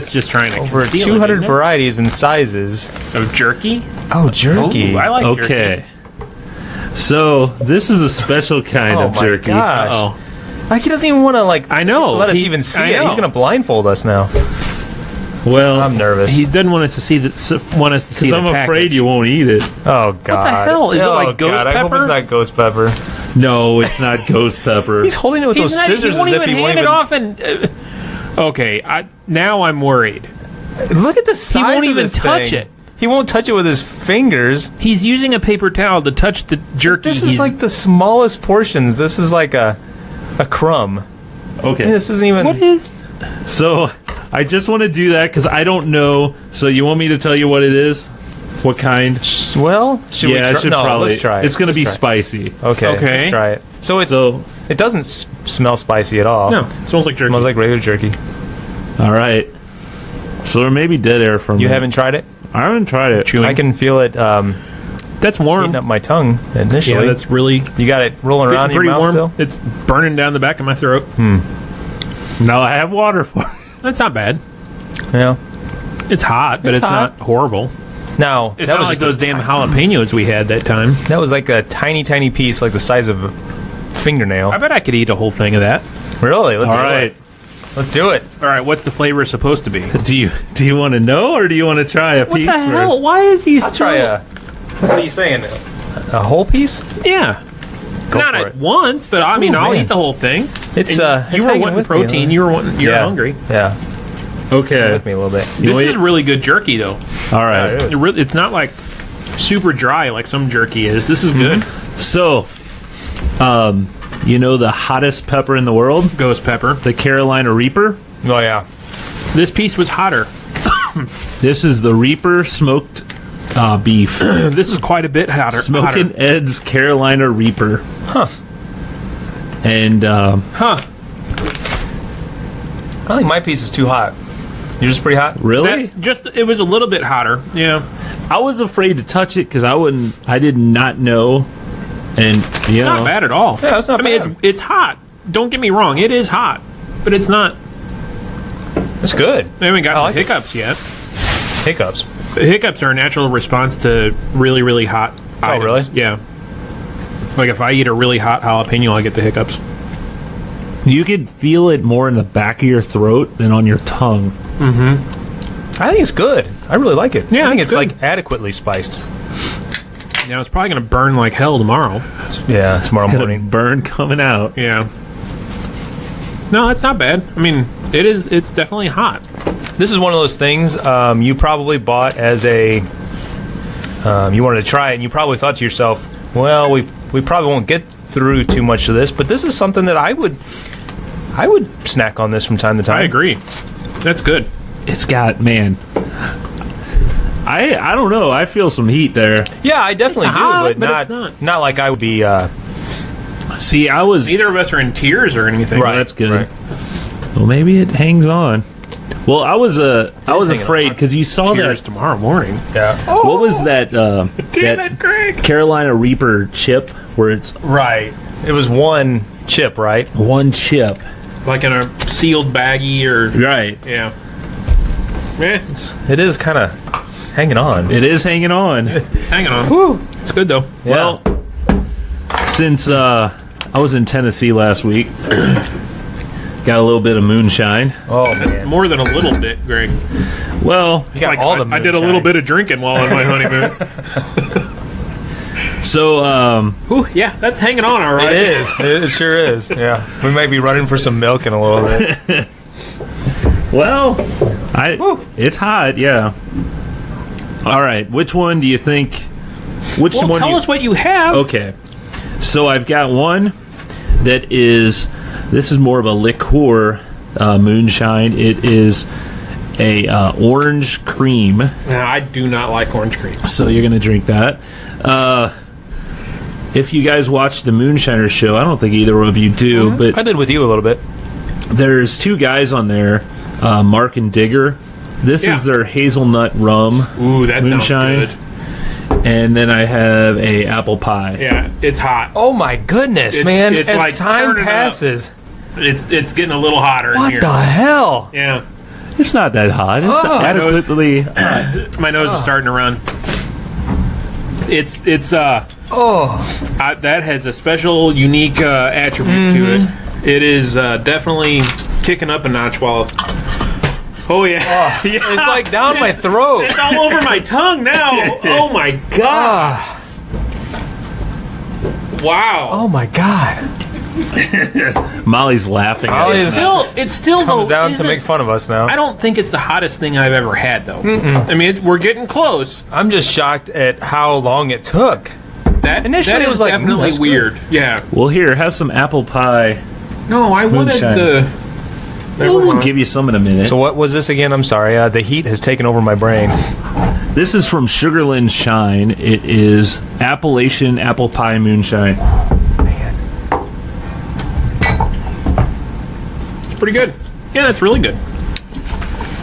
just trying to Over conceal 200 it, isn't it? varieties and sizes. Of jerky? Oh, jerky. Ooh, I like jerky. Okay. So, this is a special kind Oh of my jerky. gosh. Oh, Like, he doesn't even want to, I know. let us even see it. He's going to blindfold us now. Well, I'm nervous. He doesn't want us to see the see because the I'm afraid package. you won't eat it. Oh, God. What the hell? Is it like ghost I hope pepper? it's not ghost pepper. No, it's not ghost pepper. He's holding it with those scissors He won't as if even he won't hand even... it off and... okay, now I'm worried. Look at the size won't of even this touch thing. it. He won't touch it with his fingers. He's using a paper towel to touch the jerky. This is like the smallest portions. This is like a crumb. Okay. This isn't even... What is... So, I just want to do that because I don't know. So, you want me to tell you what it is? What kind? Well, should we try? I should No, probably. let's try it. It's going to be Let's try spicy. it. Okay, let's try it. So, it doesn't smell spicy at all. No, it smells like jerky. It smells like regular jerky. All right. So, there may be dead air from You it. haven't tried it? I haven't tried it. Chewing. I can feel it That's warm. heating up my tongue initially. Yeah, that's really You got it rolling around in your pretty mouth warm. still? It's burning down the back of my throat. No, I have water for it. That's not bad. Yeah. It's hot, but It's it's hot. not horrible. Now, It's that not was like just those damn jalapenos we had that time. that was like a tiny, tiny piece, like the size of a fingernail. I bet I could eat a whole thing of that. Really? Let's All do right. it. Let's do it. All right, what's the flavor supposed to be? Do you want to know or do you want to try a piece first? Why is he I'll try a... What are you saying? A whole piece? Yeah. Go Not for at it. once, but I mean, Ooh, I'll man. eat the whole thing. It's And it's you were hanging wanting with me, protein. huh? You're hungry. Yeah. Okay. With me a little bit. You This is wait- really good jerky, though. All right. It's not like super dry like some jerky is. This is good. So, you know the hottest pepper in the world? Ghost pepper. The Carolina Reaper? Oh, yeah. This piece was hotter. This is the Reaper smoked beef. This is quite a bit hotter. Smoking Ed's Carolina Reaper. Huh. And Huh. I don't think my piece is too hot. Yours is pretty hot? really? It was a little bit hotter. Yeah. I was afraid to touch it because I did not know. And It's not bad at all. Yeah, it's not I mean, bad. it's hot. Don't get me wrong. It is hot. But it's not. It's good. We haven't got I the like it. hiccups yet. Hiccups. The hiccups are a natural response to really, really hot items. really? Yeah. Like if I eat a really hot jalapeno, I get the hiccups. You could feel it more in the back of your throat than on your tongue. I think it's good. I really like it. Yeah, I think it's it's good. like adequately spiced. Now it's probably going to burn like hell tomorrow. Yeah, tomorrow It's gonna morning. burn coming out. Yeah. No, it's not bad. I mean, it's definitely hot. This is one of those things you probably bought as a... you wanted to try it, and you probably thought to yourself, well, we probably won't get through too much of this, but this is something that I would snack on this from time to time. I agree. That's good. It's got, man. I don't know. I feel some heat there. Yeah, I definitely It's do, hot, but it's not like I would be. See, I was. Neither of us are in tears or anything. Well, that's good. Right. Well, maybe it hangs on. Well, I was hanging afraid on. because you saw Cheers that. tomorrow morning. Yeah. What was that? Damn that it, Greg. Carolina Reaper chip where it's Right. It was one chip, right? one chip. Like in a sealed baggie or... Right. Yeah. Yeah, It is kind of hanging on. It is hanging on. it's hanging on. Whew. It's good, though. Yeah. Well, since I was in Tennessee last week, got a little bit of moonshine. Oh That's man. more than a little bit, Greg. Well, It's got like all the I did a moonshine. little bit of drinking while on my honeymoon. so Ooh, yeah, that's hanging on all right. It is. It sure is. Yeah. We might be running for some milk in a little bit. well, it's hot. Yeah. All right. Which one do you think? Which Well, one? tell us what you have. Okay. So I've got one that is. This is more of a liqueur moonshine. It is a orange cream. Now, I do not like orange cream. So you're gonna drink that. If you guys watch the Moonshiner show, I don't think either of you do, but I did with you a little bit. there's two guys on there, Mark and Digger. This Yeah. is their hazelnut rum Ooh, that moonshine, sounds and then I have a apple pie. good. Yeah, it's hot. Oh my goodness, It's- man! it's As like time turning up. passes, It's getting a little hotter in what here. the hell? Yeah, It's not that hot. It's Oh. adequately. my nose is starting to run. It's Oh, that has a special, unique attribute to it. It is definitely kicking up a notch while. Oh yeah, yeah. it's like down my throat. It's all over my tongue now. Oh my god! Ah, Wow. oh my god! Molly's laughing. at Molly's- us. It's still Comes though, down to isn't- make fun of us now. I don't think it's the hottest thing I've ever had though. I mean, we're getting close. I'm just shocked at how long it took. That Initially, that it is was like, definitely that's weird. Yeah. Well, here, have some apple pie. No, I wanted Moonshine. the. Never We'll mind. give you some in a minute. So what was this again? I'm sorry. The heat has taken over my brain. This is from Sugarland Shine. It is Appalachian apple pie moonshine. Man, It's pretty good. Yeah, it's really good.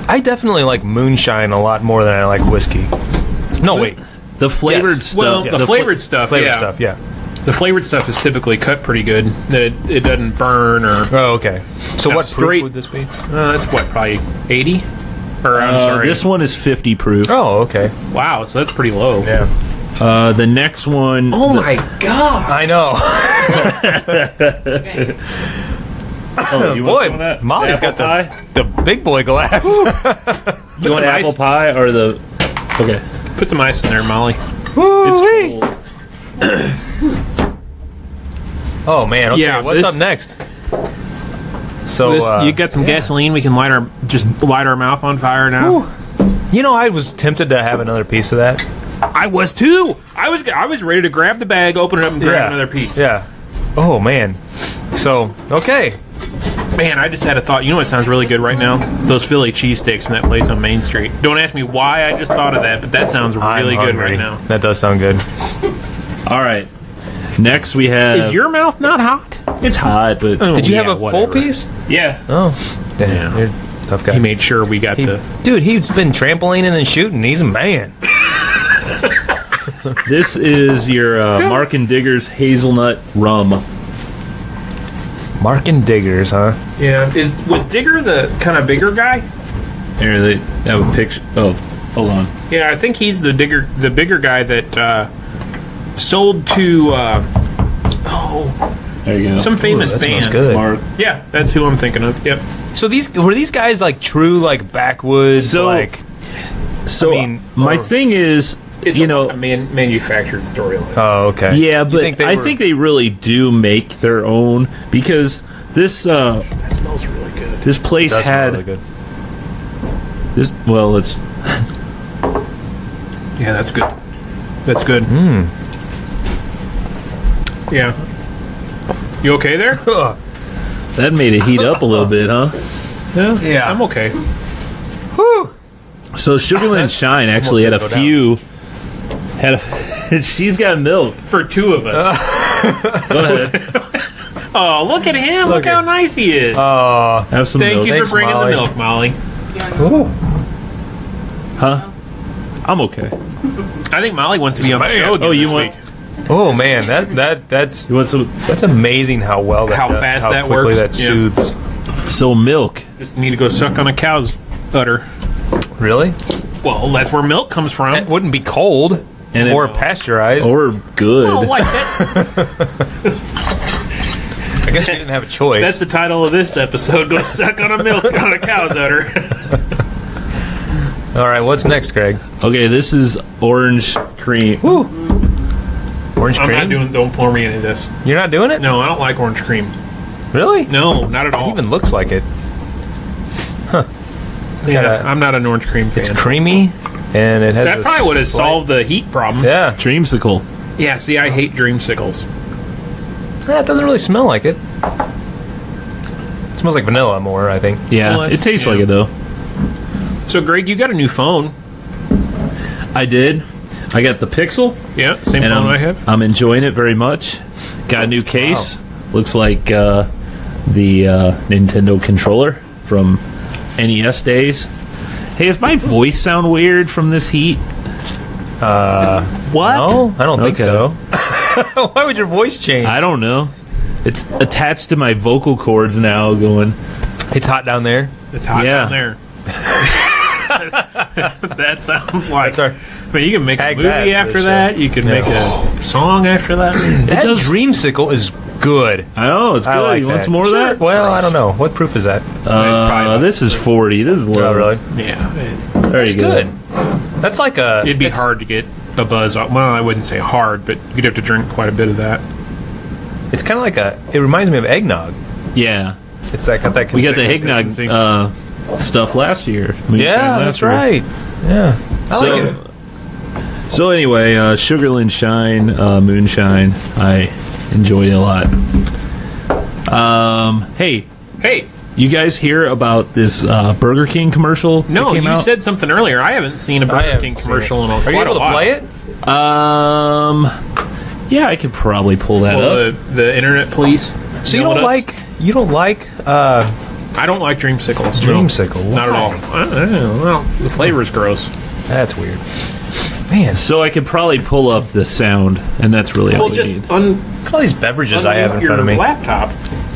I definitely like moonshine a lot more than I like whiskey. No, wait. The flavored Yes. stuff. Well, the fla- flavored stuff. Flavor yeah. stuff, yeah. The flavored stuff is typically cut pretty good. That it doesn't burn or. Oh, okay. So No, what straight- proof would this be? That's what, probably 80? Or I'm sorry. This one is 50 proof. Oh, okay. Wow, so that's pretty low. Yeah. The next one. Oh my god! I know. Oh, you want Boy, some of that? Molly's Apple got the, pie? the big boy glass. You want some apple ice? pie or the? Okay. Put some ice in there, Molly. Woo-wee. It's cold. Oh, man. Okay, Yeah, what's this- up next? So, You got some gasoline? We can light our mouth on fire now. you know, I was tempted to have another piece of that. I was too. I was ready to grab the bag, open it up, and grab another piece. Yeah. Oh, man. So, okay. Man, I just had a thought. You know what sounds really good right now? Those Philly cheesesteaks from that place on Main Street. Don't ask me why I just thought of that, but that sounds really I'm good hungry. right now. That does sound good. All right. Next we have. Is your mouth not hot? It's hot, but Oh, Did you yeah, have a whatever. full piece? Yeah. Oh, damn. You're a tough guy. He made sure we got the. Dude, he's been trampolining and shooting. He's a man. this is your Mark and Digger's hazelnut rum. Mark and Diggers, huh? Yeah. Was Digger the kind of bigger guy? Here they have a picture. Oh, hold on. Yeah, I think he's the bigger guy that sold to There you go. some famous that smells band. good. Mark. Yeah, that's who I'm thinking of. Yep. So were these guys like true like backwoods So- like So I mean, my or- thing is, It's you a know, manufactured storyline. Oh, okay. yeah, You but think they I were- think they really do make their own because this That smells really good. this place That's had really good. this. Well, it's Yeah, that's good. That's good. Yeah. You okay there? That made it heat up a little bit, huh? Yeah. I'm okay. Whew. So Sugarland Shine actually had a Almost didn't few. She's got milk. For two of us. Go ahead. Oh, look at him. Look how nice he is. Have some Thank milk. you Thanks, for bringing Molly. the milk, Molly. Ooh. Huh? I'm okay. I think Molly wants to be on the show again Oh, you this want- week. Oh man, that's You want some? that's amazing how well that How fast that quickly works. that Yeah. soothes. So milk. Just need to go suck on a cow's udder. Really? Well, that's where milk comes from. It wouldn't be cold And or it- pasteurized. Or good. Oh, like that. I guess we didn't have a choice. That's the title of this episode. Go suck on a milk on a cow's udder. All right, what's next, Greg? Okay, this is orange cream. Woo. Orange I'm cream? not doing. Don't pour me into this. You're not doing it? No, I don't like orange cream. Really? No, not at all. It even looks like it. Yeah, I'm not an orange cream fan. It's creamy, and it has. That a probably would have slight- solved the heat problem. Yeah. Dreamsicle. Yeah, see, I hate dreamsicles. It doesn't really smell like it. It smells like vanilla more, I think. Yeah, Well, it it's- tastes yeah. like it though. So, Greg, you got a new phone. I did. I got the Pixel, Yeah, same and phone I have. I'm enjoying it very much. Got a new case. Looks like the Nintendo controller from NES days. Hey, does my voice sound weird from this heat? What? No, I don't think Okay. so. Why would your voice change? I don't know. It's attached to my vocal cords now. Going. It's hot down there. It's hot Yeah. down there. That sounds like. That's our But you can make a Tag movie that for after the that. show. You can Yeah. make a song after that. that does- dreamsicle is good. I know it's good. I like You want that. some more Sure. of that? Well, I don't know. What proof is that? probably- This is 40. This is low. Oh, really? Yeah, There It's you go. good. That's like a. it'd be it's- hard to get a buzz off. Well, I wouldn't say hard, but you'd have to drink quite a bit of that. It's kind of like a. It reminds me of eggnog. Yeah, It's that got that. we got the consistency. eggnog stuff last year. Moonshine Yeah, last that's year. right. Yeah, I like it. So anyway, Sugarland Shine, Moonshine, I enjoyed it a lot. Hey, Hey, you guys hear about this Burger King commercial that no, came you out? said something earlier. I haven't seen a I Burger haven't King seen commercial it. in a Are you quite able a to while. play it? Yeah, I could probably pull that Well, up. the internet police. So you yelled don't at us. like I don't like dreamsicles. No. dreamsicle? Not at Why? all. I don't know. Well, the flavor's gross. That's weird. Man, So I could probably pull up the sound, and that's really all Well, we just need. look at all these beverages I have in your front of me. laptop.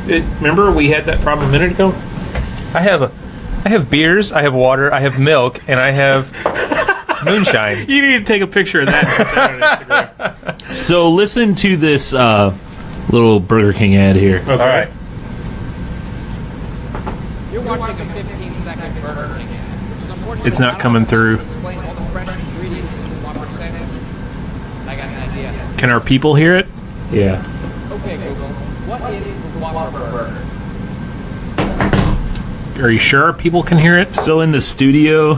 Remember we had that problem a minute ago? I have beers, I have water, I have milk, and I have moonshine. You need to take a picture of that. And put that on Instagram. So listen to this little Burger King ad here. Okay. All right. You're watching a 15-second Burger King ad, which is unfortunately It's not coming through. Explain all the fresh ingredients in the Whopper sandwich. I got an idea. Can our people hear it? Yeah. Okay, Google, what is the Whopper burger? Are you sure people can hear it? So in the studio,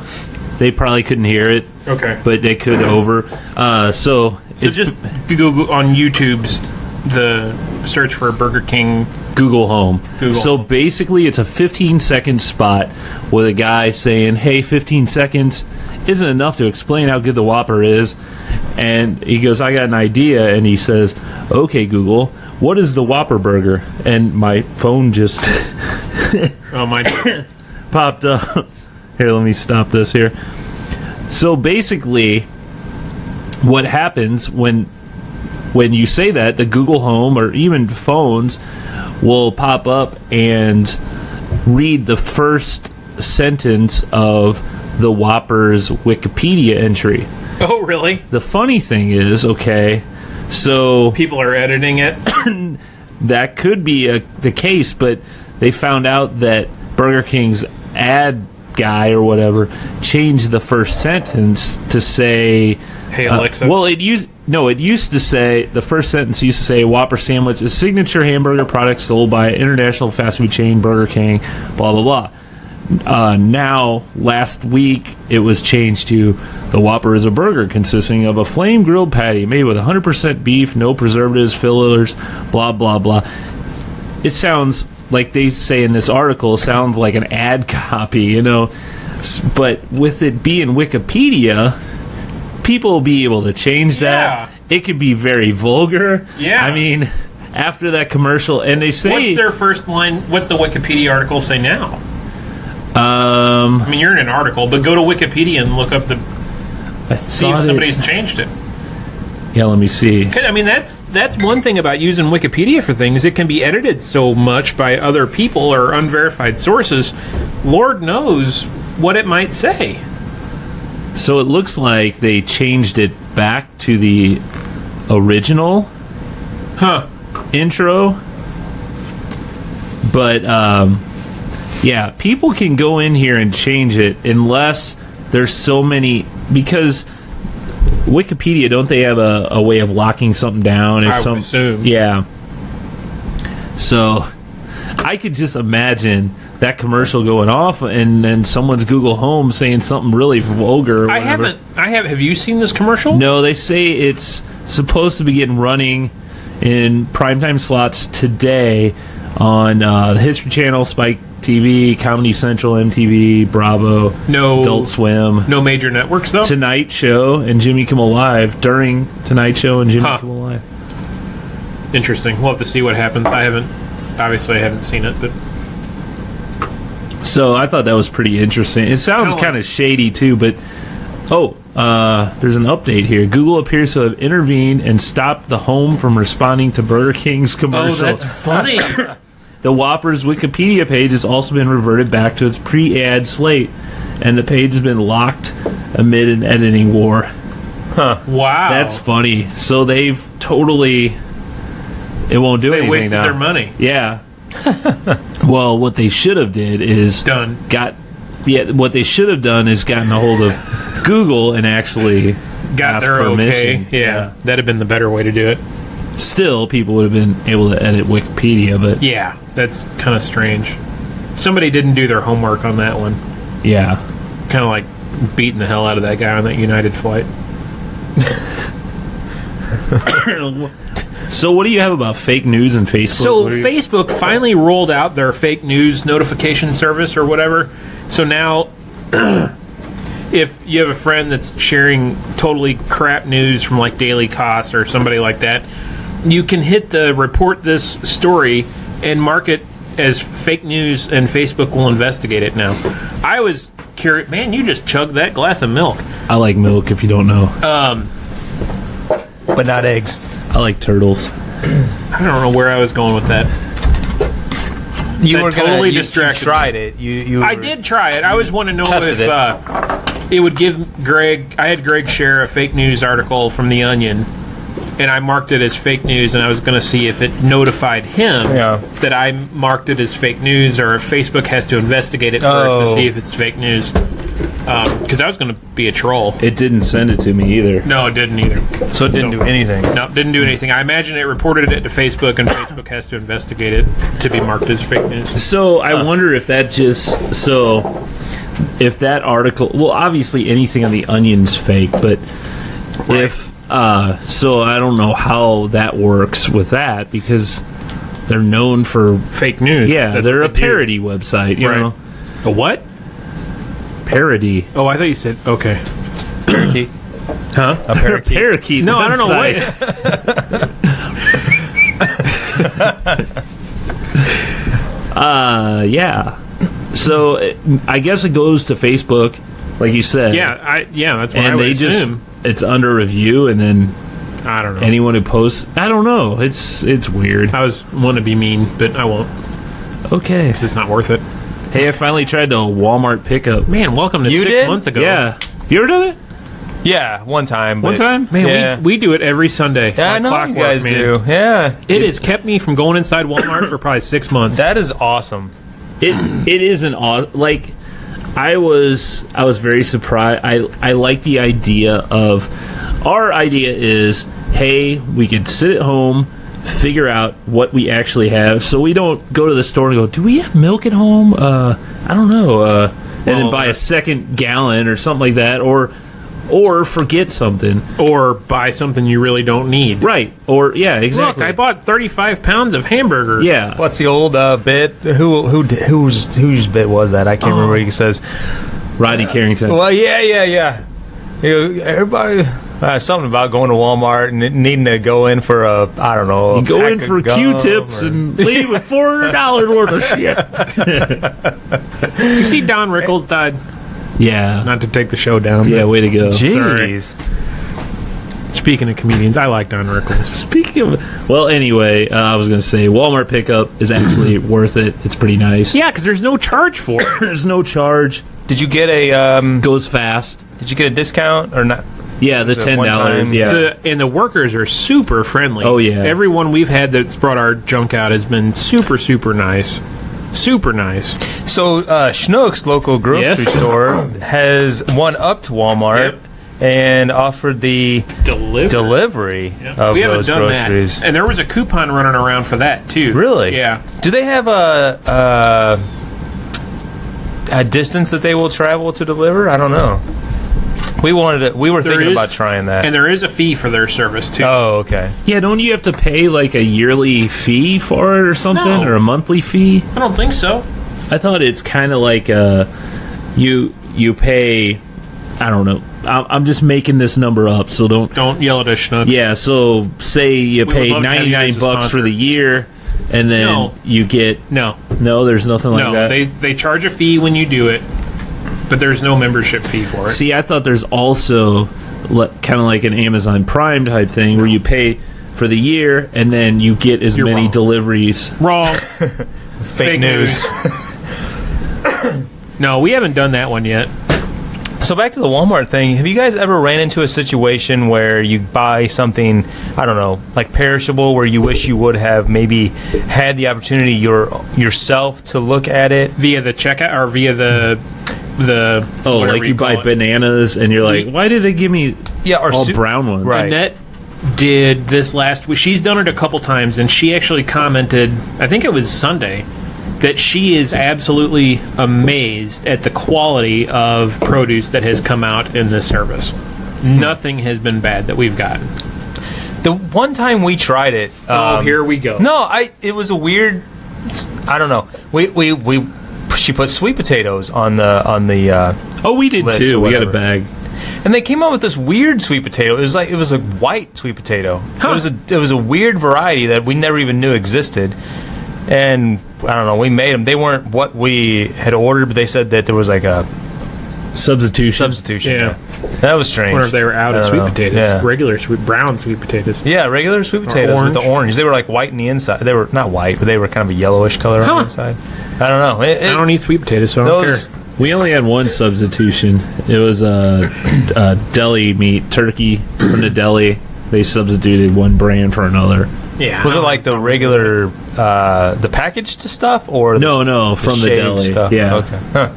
they probably couldn't hear it, Okay. but they could over. So So it's just Google on YouTube's the search for Burger King. Google Home. Google So Home. basically, it's a 15-second spot with a guy saying, "Hey, 15 seconds isn't enough to explain how good the Whopper is." And he goes, "I got an idea." And he says, "Okay, Google, what is the Whopper burger?" And my phone just Oh my! popped up. Here, let me stop this here. So basically, what happens when you say that, the Google Home or even phones will pop up and read the first sentence of the Whopper's Wikipedia entry. Oh really? The funny thing is, okay, so People are editing it. that could be the case, but they found out that Burger King's ad guy or whatever changed the first sentence to say, Hey Alexa. well, it used to say, the first sentence used to say, Whopper sandwich, a signature hamburger product sold by international fast food chain Burger King, blah, blah, blah. Now, last week, it was changed to, the Whopper is a burger consisting of a flame grilled patty made with 100% beef, no preservatives, fillers, blah, blah, blah. it sounds like they say in this article, sounds like an ad copy, you know. But with it being Wikipedia, people will be able to change that. It could be very vulgar. Yeah. I mean, after that commercial, and they say... What's their first line? What's the Wikipedia article say now? I mean, you're in an article, but go to Wikipedia and look up see if somebody's changed it. Yeah, let me see. I mean, that's one thing about using Wikipedia for things. It can be edited so much by other people or unverified sources. Lord knows what it might say. So it looks like they changed it back to the original intro. But, yeah, people can go in here and change it unless there's so many... Because... Wikipedia, don't they have a way of locking something down? I would assume. Yeah. So, I could just imagine that commercial going off and then someone's Google Home saying something really vulgar or whatever. Have you seen this commercial? No, they say it's supposed to begin running in primetime slots today on the History Channel, Spike TV, Comedy Central, MTV, Bravo, Adult Swim. No major networks, though? Tonight Show and Jimmy Kimmel Live during Tonight Show and Jimmy Kimmel Live. Interesting. We'll have to see what happens. I haven't seen it, but... So I thought that was pretty interesting. It sounds kind of shady, too, but... there's an update here. Google appears to have intervened and stopped the Home from responding to Burger King's commercial. Oh, that's funny. The Whopper's Wikipedia page has also been reverted back to its pre-ad slate, and the page has been locked amid an editing war. Huh. Wow. That's funny. So they've totally... It won't do anything now. They wasted their money. Yeah. Well, what they should have did is... what they should have done is gotten a hold of Google and actually got their permission. Okay. Yeah. That'd have been the better way to do it. Still, people would have been able to edit Wikipedia, but... Yeah, that's kind of strange. Somebody didn't do their homework on that one. Yeah. Kind of like beating the hell out of that guy on that United flight. So what do you have about fake news and Facebook? So Facebook finally rolled out their fake news notification service or whatever. So now... if you have a friend that's sharing totally crap news from like Daily Kos or somebody like that, you can hit the report this story and mark it as fake news, and Facebook will investigate it now. I was curious. Man, you just chugged that glass of milk. I like milk, if you don't know. But not eggs. I like turtles. I don't know where I was going with that. You were totally distracted. You tried it. I did try it. I always want to know if it would give Greg... I had Greg share a fake news article from The Onion, and I marked it as fake news, and I was going to see if it notified him that I marked it as fake news, or if Facebook has to investigate it first to see if it's fake news. Because I was going to be a troll. It didn't send it to me either. No, it didn't either. So it didn't do anything? No, didn't do anything. I imagine it reported it to Facebook, and Facebook has to investigate it to be marked as fake news. So I wonder if that just... So... If that article... Well, obviously anything on The Onion's fake, but if... so I don't know how that works with that, because they're known for... Fake news. Yeah, they're a parody website, you know? A what? Parody. Oh, I thought you said... Okay. Parakeet. Huh? A parakeet. Parakeet. No, I don't know what... yeah. So I guess it goes to Facebook, like you said. Yeah, that's what I would assume. It's under review, and then I don't know. Anyone who posts, I don't know. It's weird. I want to be mean, but I won't. Okay, it's not worth it. Hey, I finally tried the Walmart pickup. Man, welcome to 6 months ago. Yeah, have you ever done it? Yeah, one time. One time? Man, we do it every Sunday. Yeah, I know you guys do. Yeah. It has kept me from going inside Walmart for probably 6 months. That is awesome. It is an awesome... Like, I was very surprised. I like the idea of... Our idea is, hey, we could sit at home, figure out what we actually have, so we don't go to the store and go, do we have milk at home? I don't know. And then buy a second gallon or something like that. Or or forget something. Or buy something you really don't need. Right. Or, yeah, exactly. Look, I bought 35 pounds of hamburger. Yeah. What's the old bit? Whose bit was that? I can't remember. He says, Rodney Carrington. "Well, yeah. Everybody." Something about going to Walmart and needing to go in for a You go in for Q-tips or... and leave with $400 worth of shit. You see Don Rickles died? Yeah. Not to take the show down. Yeah, way to go. Jeez. Speaking of comedians, I like Don Rickles. Speaking of... Well, anyway, I was going to say Walmart pickup is actually worth it. It's pretty nice. Yeah, because there's no charge for it. There's no charge. Did you get a... Goes fast. Did you get a discount or not? Yeah, the Is it one $10. time? Yeah. And the workers are super friendly. Oh, yeah. Everyone we've had that's brought our junk out has been super, super nice. Super nice. So, Schnucks, local grocery store, has one up to Walmart and offered the delivery of we haven't those done groceries. that. And there was a coupon running around for that, too. Really? Yeah. Do they have a distance that they will travel to deliver? I don't know. We were thinking about trying that. And there is a fee for their service, too. Oh, okay. Yeah, don't you have to pay like a yearly fee for it or something? No. Or a monthly fee? I don't think so. I thought it's kind of like you pay... I don't know. I'm just making this number up, so Don't yell at us, Schnucks. Yeah, so say you pay would love to have you as $99 a bucks for sponsor. the year, and then you get... No. No, there's nothing like that? They charge a fee when you do it, but there's no membership fee for it. See, I thought there's also kind of like an Amazon Prime type thing where you pay for the year and then you get as You're many wrong. deliveries. Wrong. Fake news. No, we haven't done that one yet. So back to the Walmart thing, have you guys ever ran into a situation where you buy something, I don't know, like perishable, where you wish you would have maybe had the opportunity yourself to look at it? Via the checkout or via the Oh, whatever like you buy call it. bananas and you're like, why did they give me Or all brown ones? Right. Annette did this last week. She's done it a couple times, and she actually commented, I think it was Sunday, that she is absolutely amazed at the quality of produce that has come out in this service. Nothing has been bad that we've gotten. The one time we tried it... Here we go. No, it was a weird... I don't know. She put sweet potatoes on the Oh, we did list too. or We got a whatever. bag. and they came out with this weird sweet potato. It was a white sweet potato. Huh. It was a weird variety that we never even knew existed. And I don't know, we made them. They weren't what we had ordered, but they said that there was like a Substitution. Yeah. That was strange. I wonder if they were out I of don't sweet know. potatoes. Yeah. Regular brown sweet potatoes. Yeah, regular sweet potatoes with the orange. They were like white on the inside. They were not white, but they were kind of a yellowish color on the inside. I don't know. I don't eat sweet potatoes, so I don't those, care. We only had one substitution. It was a deli meat, turkey from the deli. They substituted one brand for another. Yeah. was it like the regular, the packaged stuff, or No, from the shaved deli. stuff? Yeah. Okay. Huh.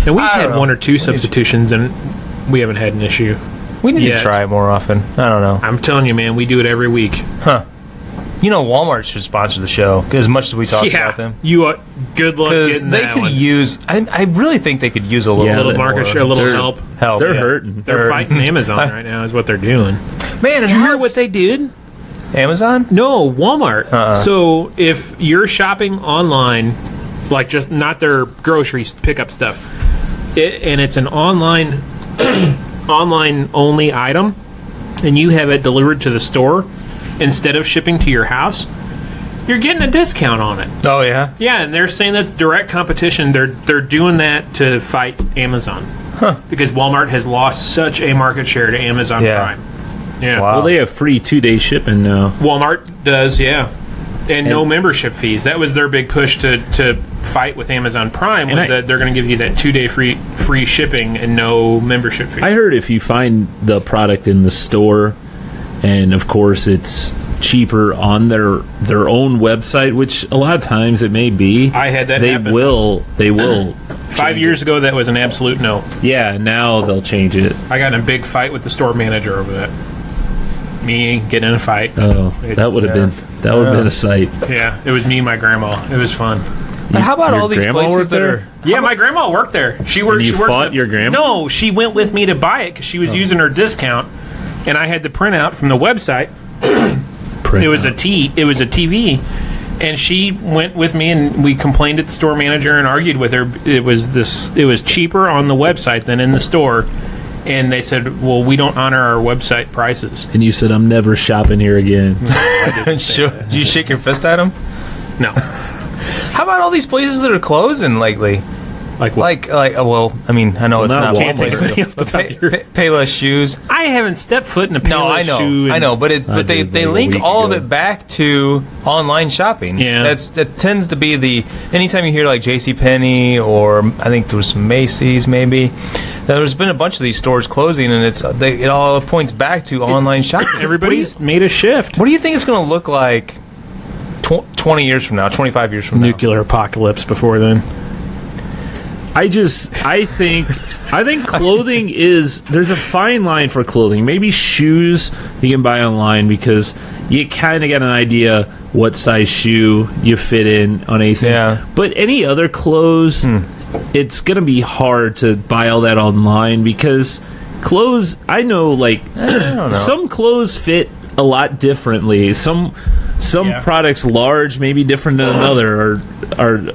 And we've I had don't know. one or two substitutions, and we haven't had an issue. We need Yeah. to try it more often. I don't know. I'm telling you, man, we do it every week. Huh. You know, Walmart should sponsor the show as much as we talk about them. You are good luck Because getting they that could one. use. I really think they could use a little, Yeah, a little bit market more share, a little help. They're yeah. hurting. They're fighting Amazon right now, is what they're doing. Man, Did you hear what they did? Amazon? No, Walmart. So if you're shopping online, like just not their groceries pickup stuff, and it's an online only item, and you have it delivered to the store instead of shipping to your house, you're getting a discount on it. Oh yeah. Yeah, and they're saying that's direct competition. They're doing that to fight Amazon because Walmart has lost such a market share to Amazon Yeah. Prime. Yeah. Wow. Well, they have free 2-day shipping now. Walmart does, yeah. And no membership fees. That was their big push to fight with Amazon Prime, was that they're going to give you that 2-day free shipping and no membership fee. I heard if you find the product in the store, and of course it's cheaper on their own website, which a lot of times it may be. I had that They happen. will. 5 years ago, that was an absolute no. Yeah, now they'll change it. I got in a big fight with the store manager over that. Me getting in a fight. Oh, that would have been a sight. Yeah, it was me and my grandma. It was fun. But how about Your all these grandma places worked that there? are... Yeah, my grandma worked there. She worked. And you she worked fought your grandma? No, she went with me to buy it because she was using her discount, and I had the printout from the website. It was a TV, and she went with me, and we complained at the store manager and argued with her. It was cheaper on the website than in the store, and they said, "Well, we don't honor our website prices." And you said, I'm never shopping here again. Did you shake your fist at them? No, How about all these places that are closing lately? like what? Well, I mean, I know it's not not one Walmart. place, Can't think of but the top of your- Payless shoes. I haven't stepped foot in a No, I Payless know, shoe. I know, but they did, like, a link week all of ago. it back to online shopping. Yeah. that tends to be the anytime you hear like JCPenney or I think there was some Macy's maybe. There's been a bunch of these stores closing, and it all points back to online shopping. Everybody's made a shift. What do you think it's going to look like 20 years from now, 25 years from now? Nuclear apocalypse before then. I think clothing there's a fine line for clothing. Maybe shoes you can buy online because you kind of get an idea what size shoe you fit in on anything. Yeah. But any other clothes, it's going to be hard to buy all that online because clothes, I know, like, I don't know. some clothes fit a lot differently. Some Yeah. products large, maybe different than another,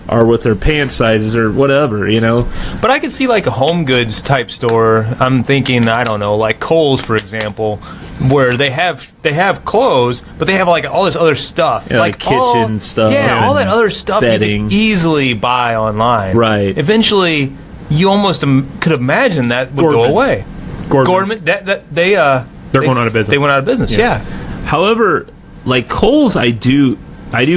or with their pant sizes or whatever, you know. But I could see like a home goods type store. I'm thinking, I don't know, like Kohl's, for example, where they have clothes, but they have like all this other stuff, Yeah, like kitchen stuff Yeah, all and that other stuff bedding. you could easily buy online. Right. Eventually, you almost could imagine that would go Gordon's. away. Gordon, they're going out of business. They went out of business. Yeah. However, like Kohl's, I do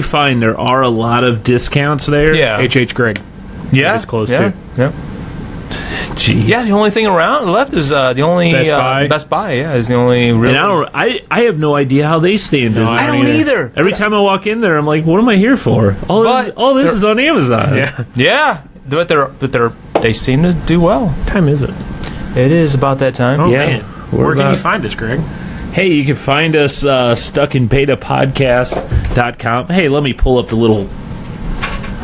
find there are a lot of discounts there. Yeah. H.H. Gregg. Yeah. It's closed, yeah. too. Yeah. Jeez. Yeah, the only thing around left is the only Best Buy. Best Buy. Yeah, is the only real. And I have no idea how they stay in business. I don't either. Every time I walk in there, I'm like, what am I here for? All this they're- is on Amazon. Yeah. Yeah, but they seem to do well. What time is it? It is about that time. Oh, Yeah. man. We're Where can about- you find us, Greg? Hey, you can find us stuckinbetapodcast.com. Hey, let me pull up the little...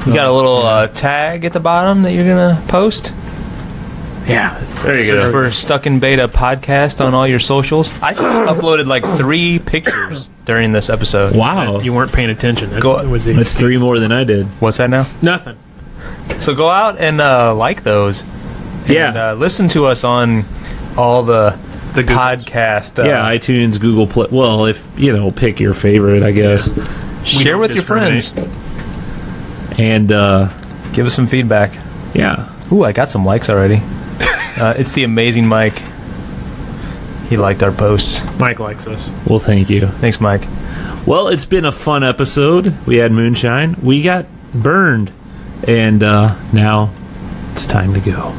You got a little tag at the bottom that you're gonna post. Yeah. There you Search go. for Stuck in Beta Podcast on all your socials. I just uploaded like 3 pictures during this episode. Wow. You weren't paying attention. That Go- was That's 3 more than I did. What's that now? nothing. So go out and like those. Yeah. And listen to us on all the Googles. podcast. Yeah, iTunes, Google Play. Well, if, pick your favorite, I guess. share don't with your friends. And, Give us some feedback. yeah. Ooh, I got some likes already. It's the amazing Mike. He liked our posts. Mike likes us. Well, thank you. Thanks, Mike. Well, it's been a fun episode. We had Moonshine. We got burned. And now it's time to go.